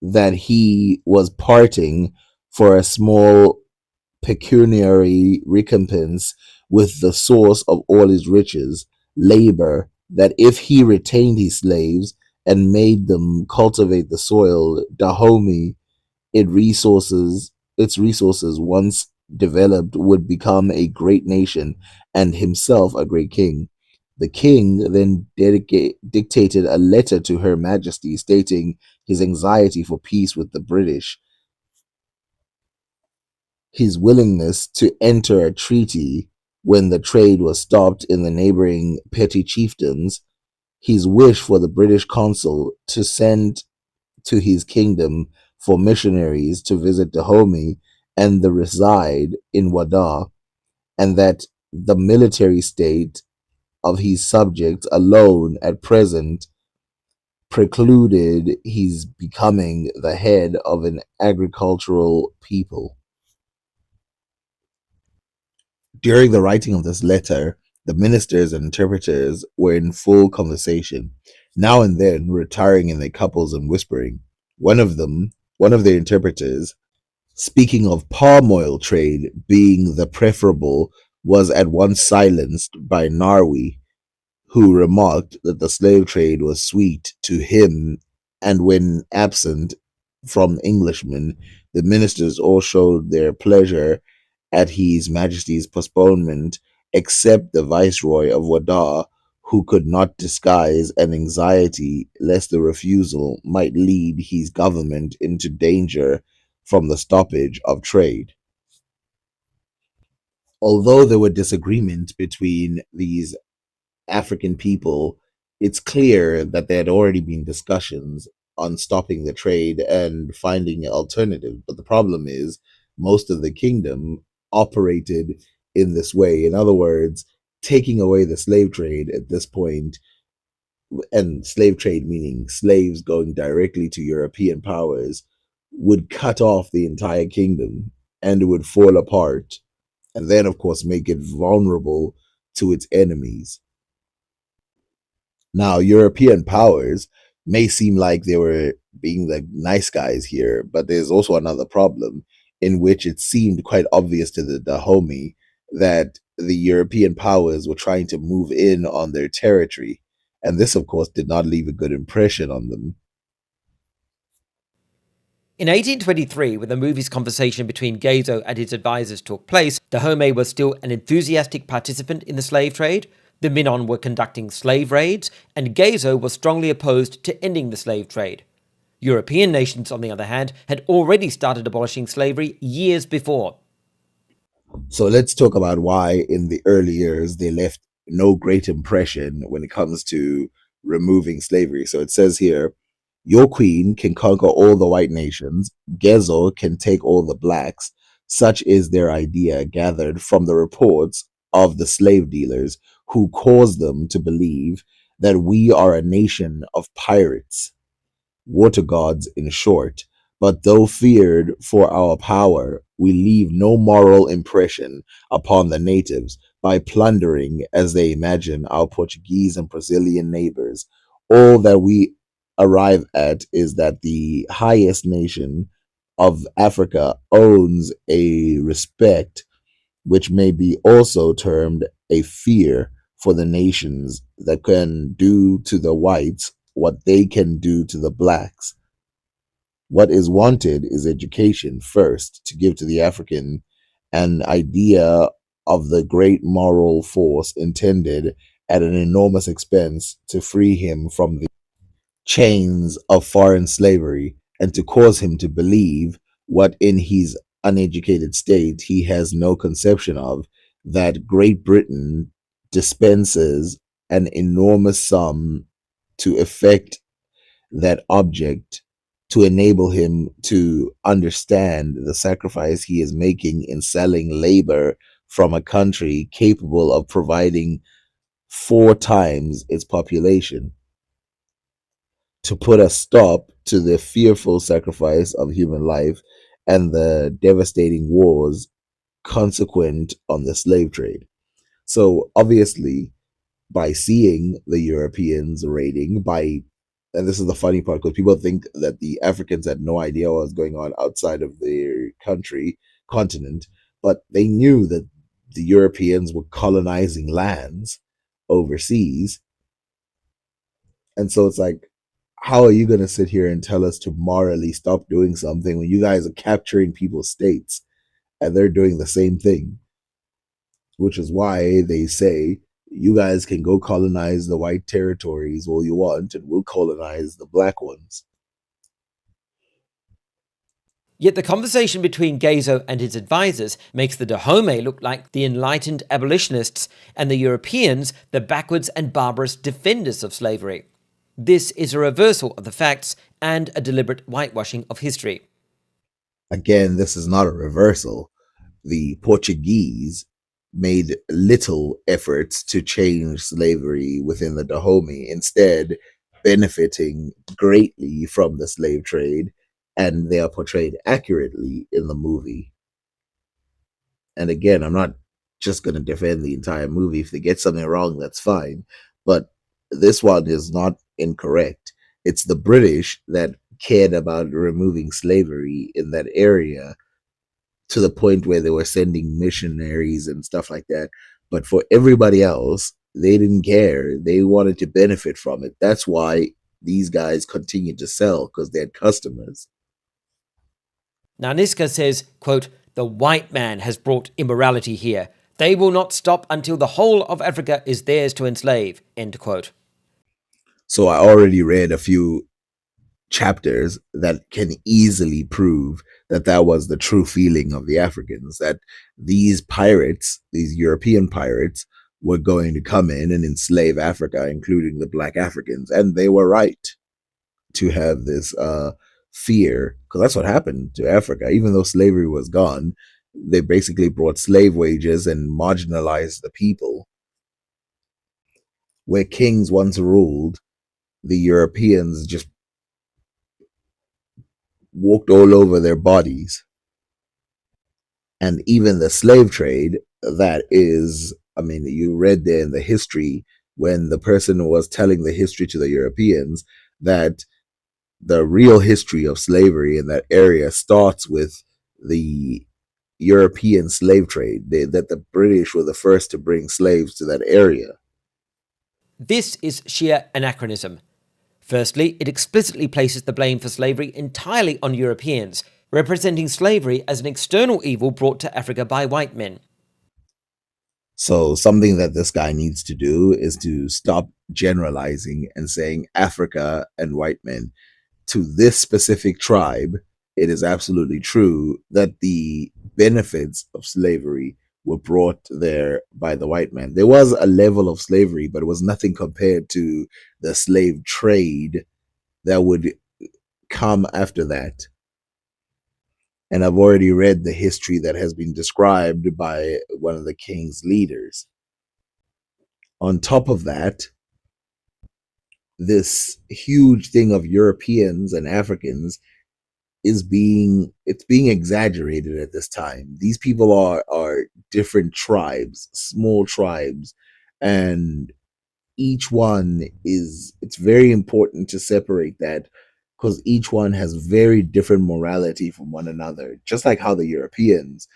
that he was parting for a small pecuniary recompense with the source of all his riches, labor, that if he retained his slaves and made them cultivate the soil, Dahomey, its resources once developed would become a great nation and himself a great king. The king then dictated a letter to Her Majesty stating his anxiety for peace with the British, his willingness to enter a treaty when the trade was stopped in the neighboring petty chiefdoms, his wish for the British consul to send to his kingdom for missionaries to visit Dahomey and the reside in Wada, and that the military state of his subjects alone at present precluded his becoming the head of an agricultural people. During the writing of this letter, the ministers and interpreters were in full conversation, now and then retiring in their couples and whispering. One of the interpreters, speaking of palm oil trade being the preferable, was at once silenced by Narwi, who remarked that the slave trade was sweet to him, and when absent from Englishmen, the ministers all showed their pleasure at His Majesty's postponement, except the Viceroy of Wada, who could not disguise an anxiety lest the refusal might lead his government into danger from the stoppage of trade. Although there were disagreements between these African people, it's clear that there had already been discussions on stopping the trade and finding an alternative. But the problem is, most of the kingdom operated in this way. In other words, taking away the slave trade at this point, and slave trade meaning slaves going directly to European powers, would cut off the entire kingdom. and it would fall apart, and then, of course, make it vulnerable to its enemies. Now, European powers may seem like they were being the nice guys here, but there's also another problem in which it seemed quite obvious to the Dahomey that the European powers were trying to move in on their territory. And this, of course, did not leave a good impression on them. In 1823, when the movie's conversation between Gazo and his advisors took place, Dahomey was still an enthusiastic participant in the slave trade. The Minon were conducting slave raids, and Gazo was strongly opposed to ending the slave trade. European nations, on the other hand, had already started abolishing slavery years before. So let's talk about why in the early years they left no great impression when it comes to removing slavery. So it says here, your queen can conquer all the white nations, Gezo can take all the blacks. Such is their idea gathered from the reports of the slave dealers who cause them to believe that we are a nation of pirates, water gods in short. But though feared for our power, we leave no moral impression upon the natives by plundering, as they imagine, our Portuguese and Brazilian neighbors. All that we arrive at is that the highest nation of Africa owns a respect which may be also termed a fear for the nations that can do to the whites what they can do to the blacks. What is wanted is education first, to give to the African an idea of the great moral force intended at an enormous expense to free him from the chains of foreign slavery and to cause him to believe what in his uneducated state he has no conception of, that Great Britain dispenses an enormous sum to effect that object, to enable him to understand the sacrifice he is making in selling labor from a country capable of providing 4 times its population, to put a stop to the fearful sacrifice of human life and the devastating wars consequent on the slave trade. So obviously, by seeing the Europeans raiding, and this is the funny part because people think that the Africans had no idea what was going on outside of their continent, but they knew that the Europeans were colonizing lands overseas. And so it's like, how are you going to sit here and tell us to morally stop doing something when you guys are capturing people's states and they're doing the same thing? Which is why they say you guys can go colonize the white territories all you want, and we'll colonize the black ones. Yet the conversation between Gazo and his advisors makes the Dahomey look like the enlightened abolitionists and the Europeans the backwards and barbarous defenders of slavery. This is a reversal of the facts and a deliberate whitewashing of history. Again, this is not a reversal. The Portuguese made little efforts to change slavery within the Dahomey, instead, benefiting greatly from the slave trade, and they are portrayed accurately in the movie. And again, I'm not just going to defend the entire movie. If they get something wrong, that's fine. But this one is not incorrect. It's the British that cared about removing slavery in that area to the point where they were sending missionaries and stuff like that. But for everybody else, they didn't care. They wanted to benefit from it. That's why these guys continued to sell, because they had customers. Now Niska says, quote, "The white man has brought immorality here. They will not stop until the whole of Africa is theirs to enslave," end quote. So I already read a few chapters that can easily prove that that was the true feeling of the Africans, that these pirates, these European pirates, were going to come in and enslave Africa, including the black Africans. And they were right to have this fear, because that's what happened to Africa. Even though slavery was gone, they basically brought slave wages and marginalized the people. Where kings once ruled, the Europeans just walked all over their bodies. And even the slave trade, that is, I mean, you read there in the history when the person was telling the history to the Europeans that the real history of slavery in that area starts with the European slave trade, that the British were the first to bring slaves to that area. This is sheer anachronism. Firstly, it explicitly places the blame for slavery entirely on Europeans, representing slavery as an external evil brought to Africa by white men. So, something that this guy needs to do is to stop generalizing and saying Africa and white men. To this specific tribe, it is absolutely true that the benefits of slavery were brought there by the white man. There was a level of slavery, but it was nothing compared to the slave trade that would come after that. And I've already read the history that has been described by one of the king's leaders. On top of that, this huge thing of Europeans and Africans it's being exaggerated at this time. These people are different tribes, small tribes, and each one is it's very important to separate that because each one has very different morality from one another. Just like how the Europeans,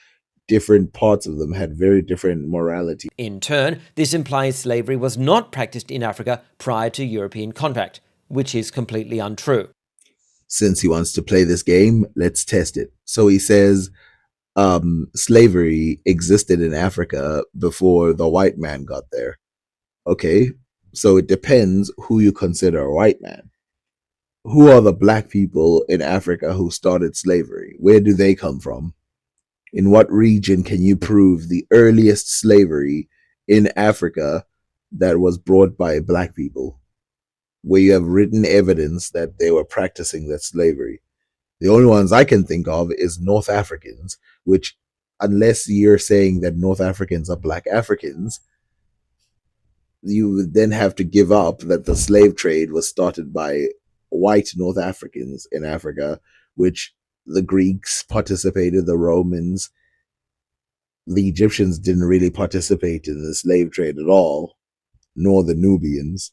different parts of them had very different morality. In turn, this implies slavery was not practiced in Africa prior to European contact, which is completely untrue. Since he wants to play this game, let's test it. So he says slavery existed in Africa before the white man got there. Okay, so it depends who you consider a white man. Who are the black people in Africa who started slavery? Where do they come from? In what region can you prove the earliest slavery in Africa that was brought by black people, where you have written evidence that they were practicing that slavery? The only ones I can think of is North Africans, which, unless you're saying that North Africans are black Africans, you would then have to give up that the slave trade was started by white North Africans in Africa, which the Greeks participated, the Romans, the Egyptians didn't really participate in the slave trade at all, nor the Nubians.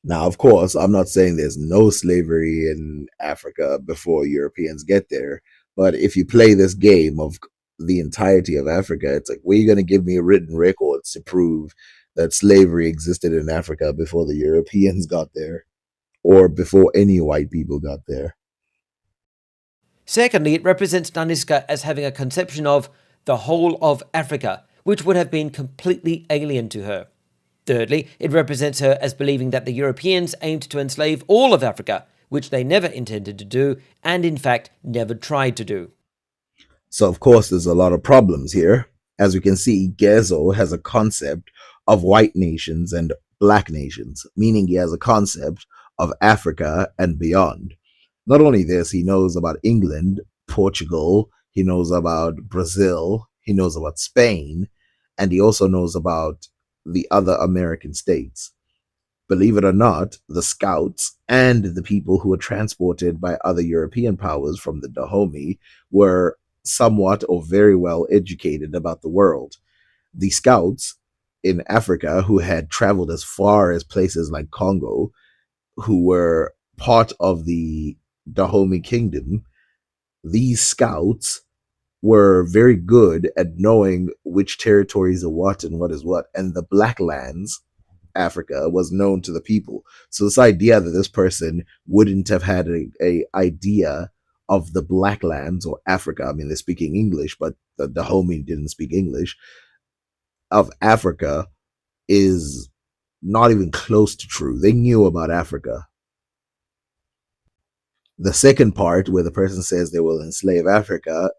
Now, of course, I'm not saying there's no slavery in Africa before Europeans get there, but if you play this game of the entirety of Africa, it's like, where are you going to give me written records to prove that slavery existed in Africa before the Europeans got there or before any white people got there? Secondly, it represents Naniska as having a conception of the whole of Africa, which would have been completely alien to her. Thirdly, it represents her as believing that the Europeans aimed to enslave all of Africa, which they never intended to do, and in fact never tried to do. So, of course, there's a lot of problems here. As we can see, Gezo has a concept of white nations and black nations, meaning he has a concept of Africa and beyond. Not only this, he knows about England, Portugal, he knows about Brazil, he knows about Spain, and he also knows about the other American states. Believe it or not, the scouts and the people who were transported by other European powers from the Dahomey were somewhat or very well educated about the world. The scouts in Africa who had traveled as far as places like Congo, who were part of the Dahomey kingdom, these scouts were very good at knowing which territories are what and what is what. And the Black Lands, Africa, was known to the people. So this idea that this person wouldn't have had a idea of the Black Lands or Africa, I mean, they're speaking English, but the Dahomey didn't speak English, of Africa is not even close to true. They knew about Africa. The second part, where the person says they will enslave Africa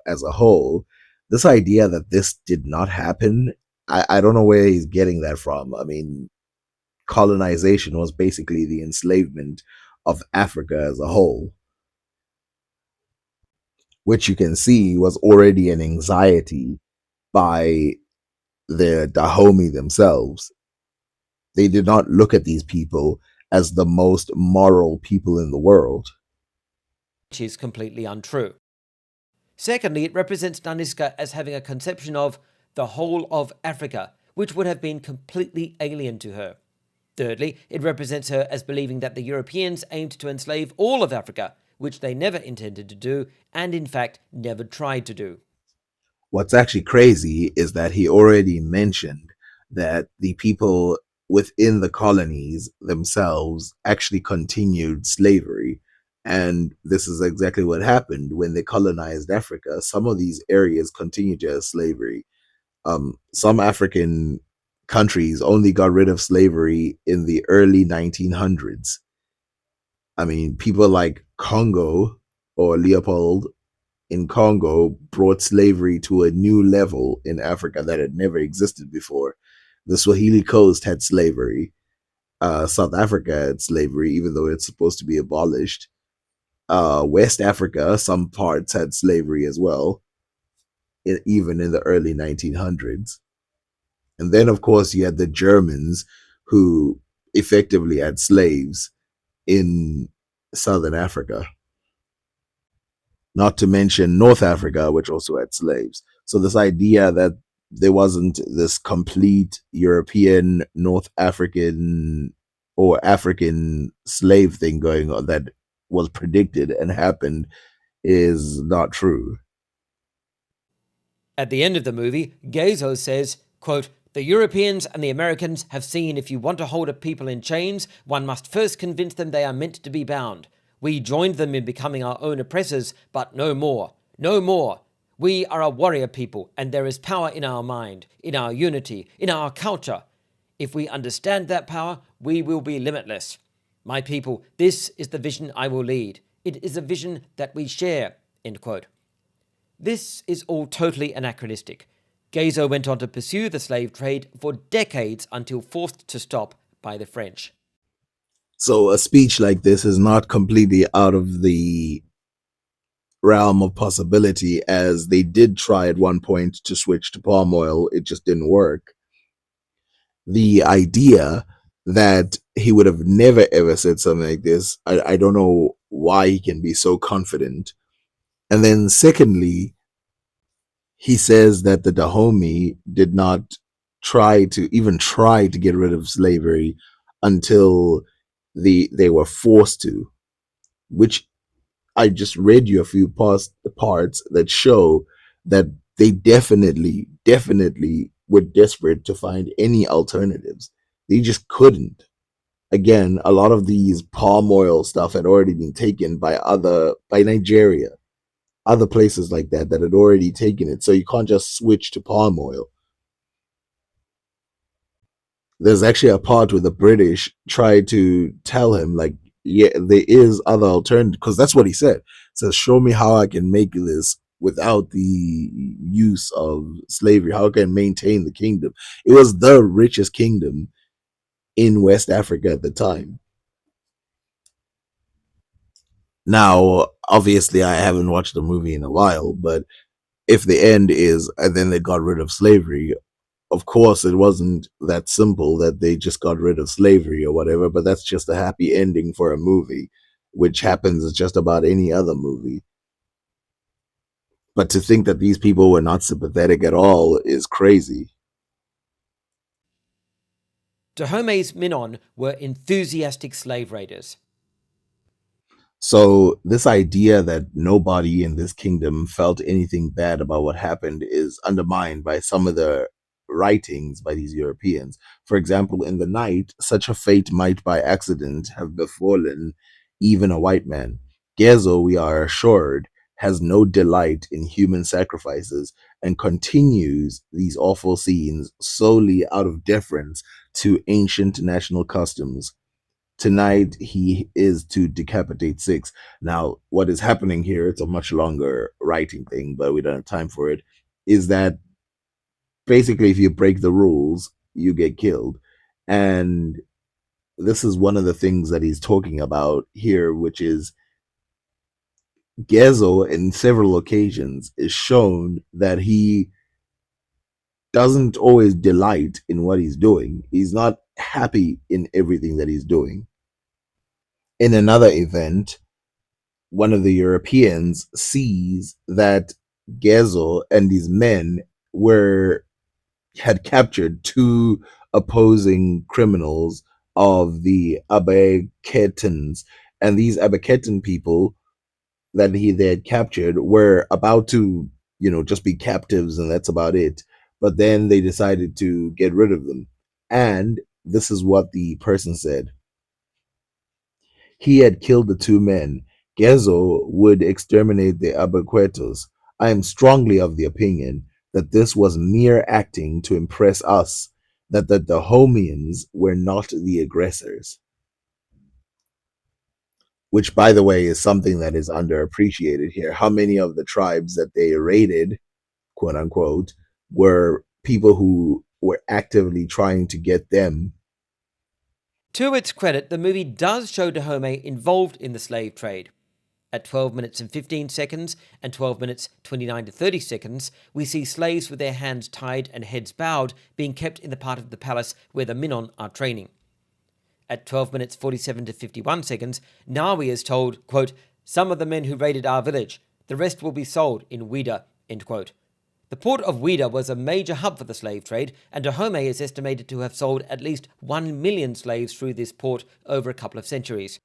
as a whole, this idea that this did not happen, I don't know where he's getting that from. I mean, colonization was basically the enslavement of Africa as a whole, which you can see was already an anxiety by the Dahomey themselves. They did not look at these people as the most moral people in the world. Which is completely untrue. Secondly, it represents Naniska as having a conception of the whole of Africa, which would have been completely alien to her. Thirdly, it represents her as believing that the Europeans aimed to enslave all of Africa, which they never intended to do, and in fact never tried to do. What's actually crazy is that he already mentioned that the people within the colonies themselves actually continued slavery. And this is exactly what happened when they colonized Africa. Some of these areas continued to have slavery. Some African countries only got rid of slavery in the early 1900s. I mean, people like Congo or Leopold in Congo brought slavery to a new level in Africa that had never existed before. The Swahili coast had slavery. South Africa had slavery, even though it's supposed to be abolished. West Africa, some parts had slavery as well, even in the early 1900s. And then, of course, you had the Germans who effectively had slaves in Southern Africa, not to mention North Africa, which also had slaves. So, this idea that there wasn't this complete European, North African, or African slave thing going on that was predicted and happened is not true. At the end of the movie, Gezo says, quote, "The Europeans and the Americans have seen if you want to hold a people in chains, one must first convince them they are meant to be bound. We joined them in becoming our own oppressors, but no more. No more. We are a warrior people, and there is power in our mind, in our unity, in our culture. If we understand that power, we will be limitless. My people, this is the vision I will lead. It is a vision that we share." End quote. This is all totally anachronistic. Gezo went on to pursue the slave trade for decades until forced to stop by the French. So a speech like this is not completely out of the realm of possibility, as they did try at one point to switch to palm oil. It just didn't work. The idea that he would have never ever said something like this, I don't know why he can be so confident. And then secondly, he says that the Dahomey did not try to get rid of slavery until they were forced to, which I just read you a few parts that show that they definitely were desperate to find any alternatives. They just couldn't. Again, a lot of these palm oil stuff had already been taken by Nigeria, other places like that had already taken it. So you can't just switch to palm oil. There's actually a part where the British tried to tell him, like, yeah, there is other alternative, because that's what he said. Says, show me how I can make this without the use of slavery, how I can maintain the kingdom. It was the richest kingdom in West Africa at the time. Now, obviously, I haven't watched the movie in a while, but if the end is and then they got rid of slavery, of course it wasn't that simple that they just got rid of slavery or whatever, but that's just a happy ending for a movie, which happens just about any other movie. But to think that these people were not sympathetic at all is crazy. Dahome's Minon were enthusiastic slave raiders. So this idea that nobody in this kingdom felt anything bad about what happened is undermined by some of the writings by these Europeans. For example, in the night, such a fate might by accident have befallen even a white man. Gezo, we are assured, has no delight in human sacrifices and continues these awful scenes solely out of deference to ancient national customs. Tonight he is to decapitate six. Now, what is happening here, it's a much longer writing thing, but we don't have time for it, is that basically if you break the rules, you get killed. And this is one of the things that he's talking about here, which is Gezo in several occasions is shown that he doesn't always delight in what he's doing. He's not happy in everything that he's doing. In another event, one of the Europeans sees that Gezo and these men were had captured two opposing criminals of the Abeketans, and these Abeketan people that they had captured were about to, just be captives, and that's about it. But then they decided to get rid of them, and this is what the person said: he had killed the two men. Gezo would exterminate the Abequetos. I am strongly of the opinion that this was mere acting to impress us, that the Dahomians were not the aggressors. Which, by the way, is something that is underappreciated here. How many of the tribes that they raided, quote unquote, were people who were actively trying to get them? To its credit, the movie does show Dahomey involved in the slave trade. At 12 minutes and 15 seconds and 12 minutes 29 to 30 seconds, we see slaves with their hands tied and heads bowed being kept in the part of the palace where the Minon are training. At 12 minutes 47 to 51 seconds, Nawi is told, quote, some of the men who raided our village, the rest will be sold in Ouida, end quote. The port of Ouida was a major hub for the slave trade, and Dahomey is estimated to have sold at least 1 million slaves through this port over a couple of centuries.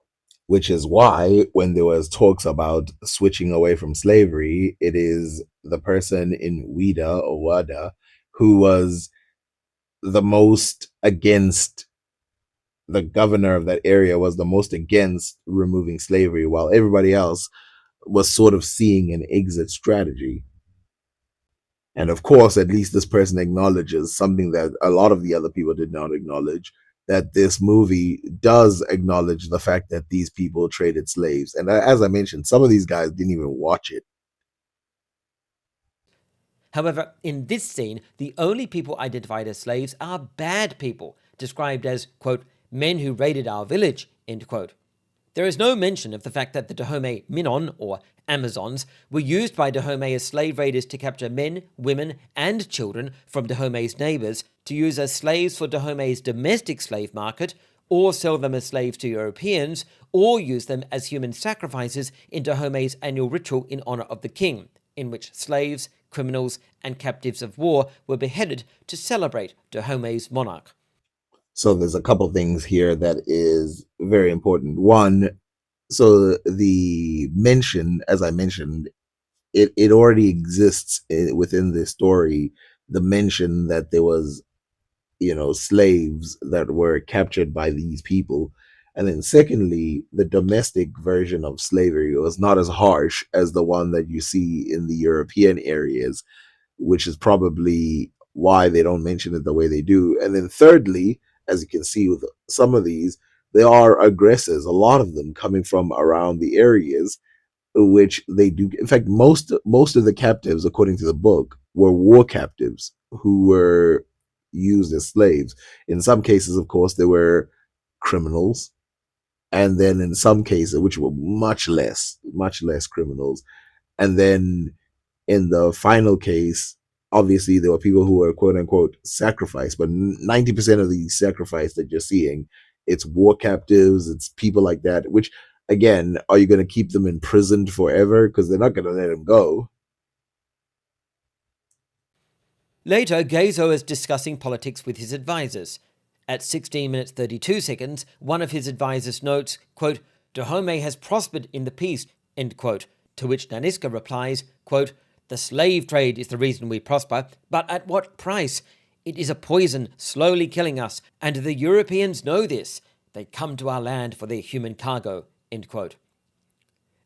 Which is why, when there was talks about switching away from slavery, it is the person in Ouida or Wada who was the most against, the governor of that area was the most against removing slavery, while everybody else was sort of seeing an exit strategy. And of course, at least this person acknowledges something that a lot of the other people did not acknowledge, that this movie does acknowledge the fact that these people traded slaves. And as I mentioned, some of these guys didn't even watch it. However, in this scene, the only people identified as slaves are bad people, described as, quote, men who raided our village, end quote. There is no mention of the fact that the Dahomey Minon, or Amazons, were used by Dahomey as slave raiders to capture men, women, and children from Dahomey's neighbors to use as slaves for Dahomey's domestic slave market, or sell them as slaves to Europeans, or use them as human sacrifices in Dahomey's annual ritual in honor of the king, in which slaves, criminals, and captives of war were beheaded to celebrate Dahomey's monarch. So there's a couple things here that is very important. One, so the mention, as I mentioned, it already exists within this story. The mention that there was, slaves that were captured by these people. And then secondly, the domestic version of slavery was not as harsh as the one that you see in the European areas, which is probably why they don't mention it the way they do. And then thirdly, as you can see with some of these, they are aggressors, a lot of them coming from around the areas which they do. In fact, most of the captives, according to the book, were war captives who were used as slaves. In some cases, of course, they were criminals, and then in some cases, which were much less criminals, and then in the final case, obviously there were people who were quote unquote sacrificed, but 90% of these sacrifice that you're seeing, it's war captives, it's people like that, which again, are you going to keep them imprisoned forever? Because they're not going to let them go. Later, Gezo is discussing politics with his advisors. At 16 minutes 32 seconds, one of his advisors notes, quote, Dahomey has prospered in the peace, end quote, to which Naniska replies, quote, the slave trade is the reason we prosper, but at what price? It is a poison slowly killing us, and the Europeans know this. They come to our land for their human cargo, end quote.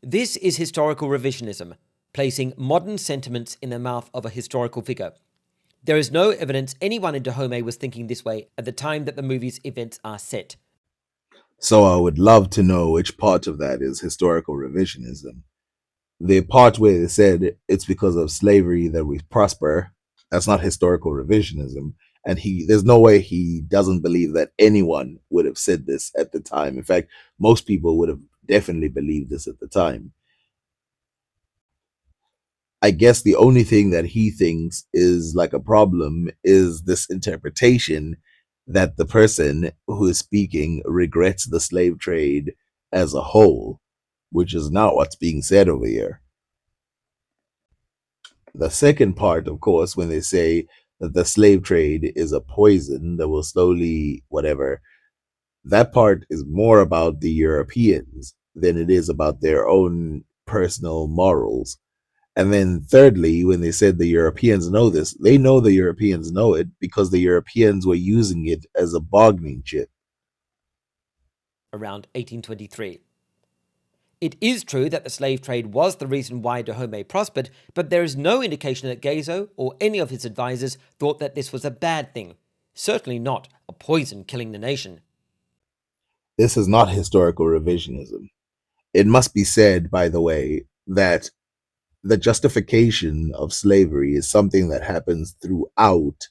This is historical revisionism, placing modern sentiments in the mouth of a historical figure. There is no evidence anyone in Dahomey was thinking this way at the time that the movie's events are set. So I would love to know which part of that is historical revisionism. The part where they said it's because of slavery that we prosper, that's not historical revisionism. And there's no way he doesn't believe that anyone would have said this at the time. In fact, most people would have definitely believed this at the time. I guess the only thing that he thinks is like a problem is this interpretation that the person who is speaking regrets the slave trade as a whole, which is not what's being said over here. The second part, of course, when they say that the slave trade is a poison that will slowly, whatever, that part is more about the Europeans than it is about their own personal morals. And then, thirdly, when they said the Europeans know this, they know the Europeans know it because the Europeans were using it as a bargaining chip. Around 1823. It is true that the slave trade was the reason why Dahomey prospered, but there is no indication that Gezo or any of his advisors thought that this was a bad thing. Certainly not a poison killing the nation. This is not historical revisionism. It must be said, by the way, that the justification of slavery is something that happens throughout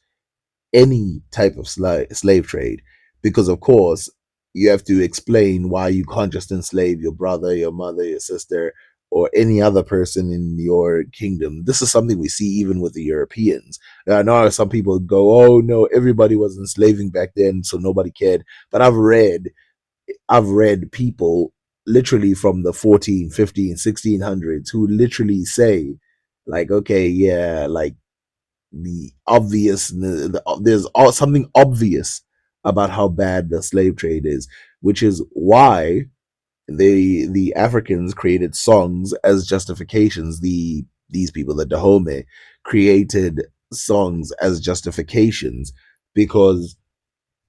any type of slave trade, because of course you have to explain why you can't just enslave your brother, your mother, your sister, or any other person in your kingdom. This is something we see even with the Europeans. I know some people go, oh no, everybody was enslaving back then, so nobody cared. But I've read people literally from the 14, 15, 1600s who literally say, like, okay, yeah, like the obvious, there's something obvious about how bad the slave trade is, which is why the Africans created songs as justifications. These people, the Dahomey, created songs as justifications because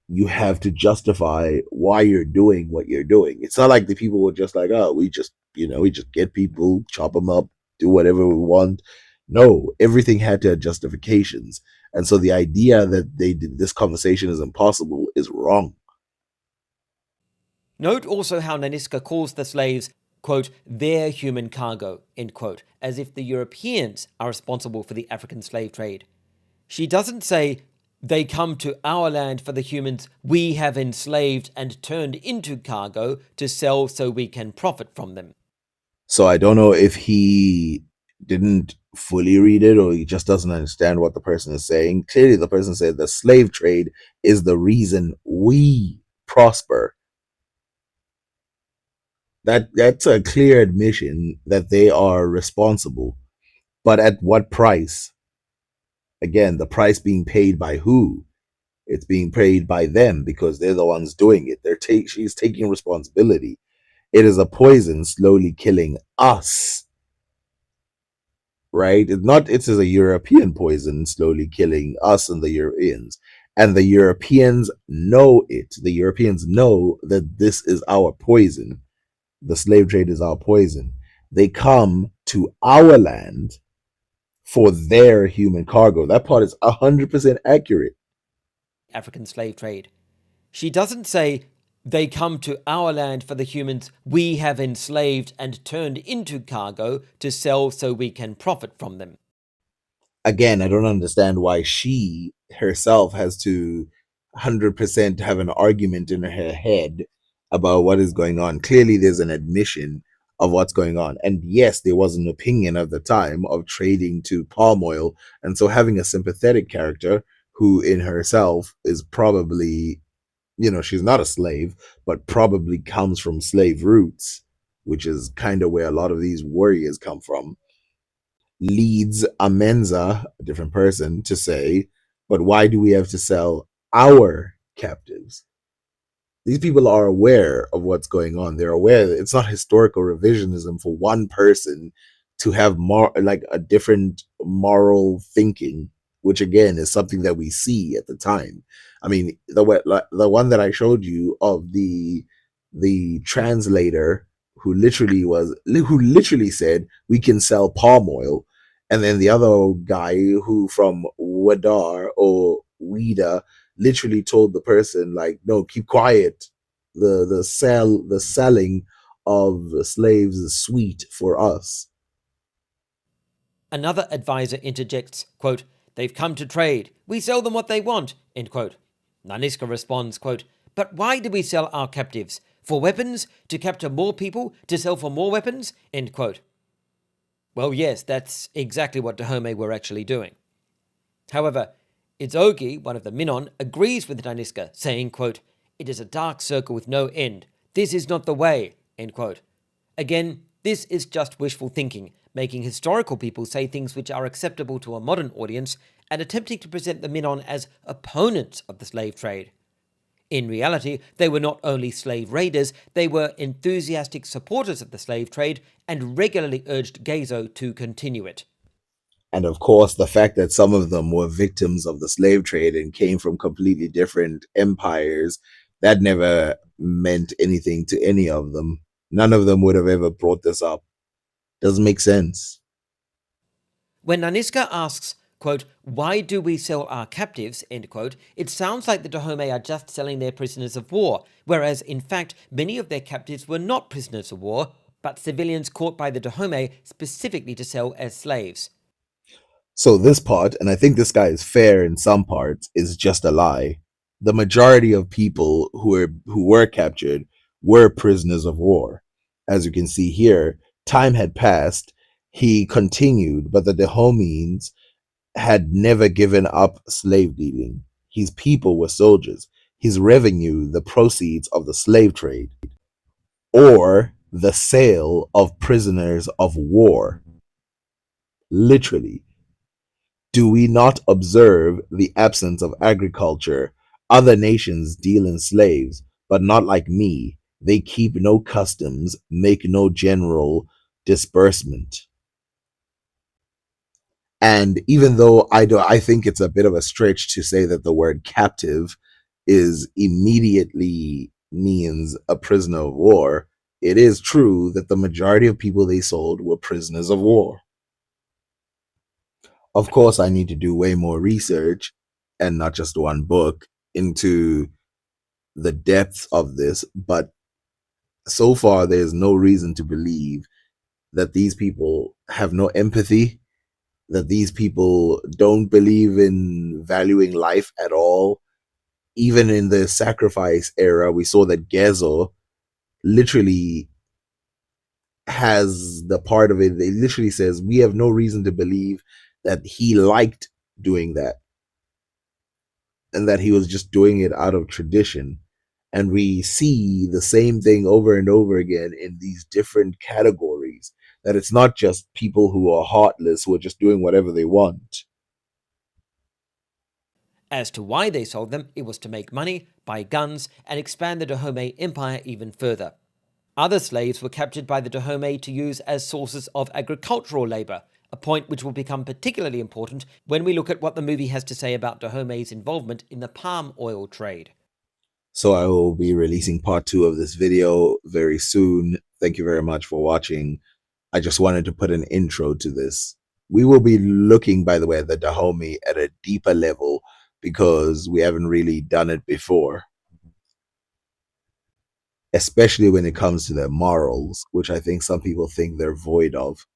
you have to justify why you're doing what you're doing. It's not like the people were just like, oh, we just get people, chop them up, do whatever we want. No, everything had to have justifications. And so the idea that this conversation is impossible is wrong. Note also how Naniska calls the slaves, quote, their human cargo, end quote, as if the Europeans are responsible for the African slave trade. She doesn't say, they come to our land for the humans we have enslaved and turned into cargo to sell so we can profit from them. So I don't know if he didn't fully read it or he just doesn't understand what the person is saying. Clearly, the person said the slave trade is the reason we prosper. That's a clear admission that they are responsible. But at what price? Again, the price being paid by who? It's being paid by them because they're the ones doing it. She's taking responsibility. It is a poison slowly killing us, right? It's a European poison slowly killing us and the Europeans. And the Europeans know it. The Europeans know that this is our poison. The slave trade is our poison. They come to our land for their human cargo. That part is 100% accurate. African slave trade. She doesn't say, they come to our land for the humans we have enslaved and turned into cargo to sell so we can profit from them. Again, I don't understand why she herself has to 100% have an argument in her head about what is going on. Clearly, there's an admission of what's going on. And yes, there was an opinion at the time of trading to palm oil. And so having a sympathetic character who in herself is probably, she's not a slave, but probably comes from slave roots, which is kind of where a lot of these warriors come from, leads Amenza, a different person, to say, but why do we have to sell our captives? These people are aware of what's going on. They're aware that it's not historical revisionism for one person to have more like a different moral thinking, which again is something that we see at the time. I mean, the one that I showed you of the translator who literally said we can sell palm oil, and then the other guy who from Wadar or Wida literally told the person like, no, keep quiet. The selling of slaves is sweet for us. Another advisor interjects, quote, they've come to trade. We sell them what they want, end quote. Naniska responds, quote, but why do we sell our captives? For weapons? To capture more people? To sell for more weapons? End quote. Well, yes, that's exactly what Dahomey were actually doing. However, Idzogi, one of the Minon, agrees with Naniska, saying, quote, it is a dark circle with no end. This is not the way, end quote. Again, This is just wishful thinking, making historical people say things which are acceptable to a modern audience and attempting to present the Minon as opponents of the slave trade. In reality, they were not only slave raiders, they were enthusiastic supporters of the slave trade and regularly urged Gezo to continue it. And of course, the fact that some of them were victims of the slave trade and came from completely different empires, that never meant anything to any of them. None of them would have ever brought this up. Doesn't make sense. When Naniska asks, quote, "Why do we sell our captives?" end quote, it sounds like the Dahomey are just selling their prisoners of war, whereas in fact many of their captives were not prisoners of war, but civilians caught by the Dahomey specifically to sell as slaves. So this part, and I think this guy is fair in some parts, is just a lie. The majority of people who were captured were prisoners of war. As you can see here, time had passed. He continued, but the Dahomeans had never given up slave dealing. His people were soldiers. His revenue, the proceeds of the slave trade, or the sale of prisoners of war. Literally. Do we not observe the absence of agriculture? Other nations deal in slaves, but not like me. They keep no customs, make no general disbursement. And even though I think it's a bit of a stretch to say that the word captive is immediately means a prisoner of war, it is true that the majority of people they sold were prisoners of war. Of course, I need to do way more research and not just one book into the depths of this, but so far there's no reason to believe that these people have no empathy, that these people don't believe in valuing life at all. Even in the sacrifice era, we saw that Gezo literally has the part of it. It literally says, we have no reason to believe that he liked doing that and that he was just doing it out of tradition. And we see the same thing over and over again in these different categories, that it's not just people who are heartless, who are just doing whatever they want. As to why they sold them, it was to make money, buy guns, and expand the Dahomey Empire even further. Other slaves were captured by the Dahomey to use as sources of agricultural labor, a point which will become particularly important when we look at what the movie has to say about Dahomey's involvement in the palm oil trade. So I will be releasing part 2 of this video very soon. Thank you very much for watching. I just wanted to put an intro to this. We will be looking, by the way, at the Dahomey at a deeper level because we haven't really done it before, especially when it comes to their morals, which I think some people think they're void of.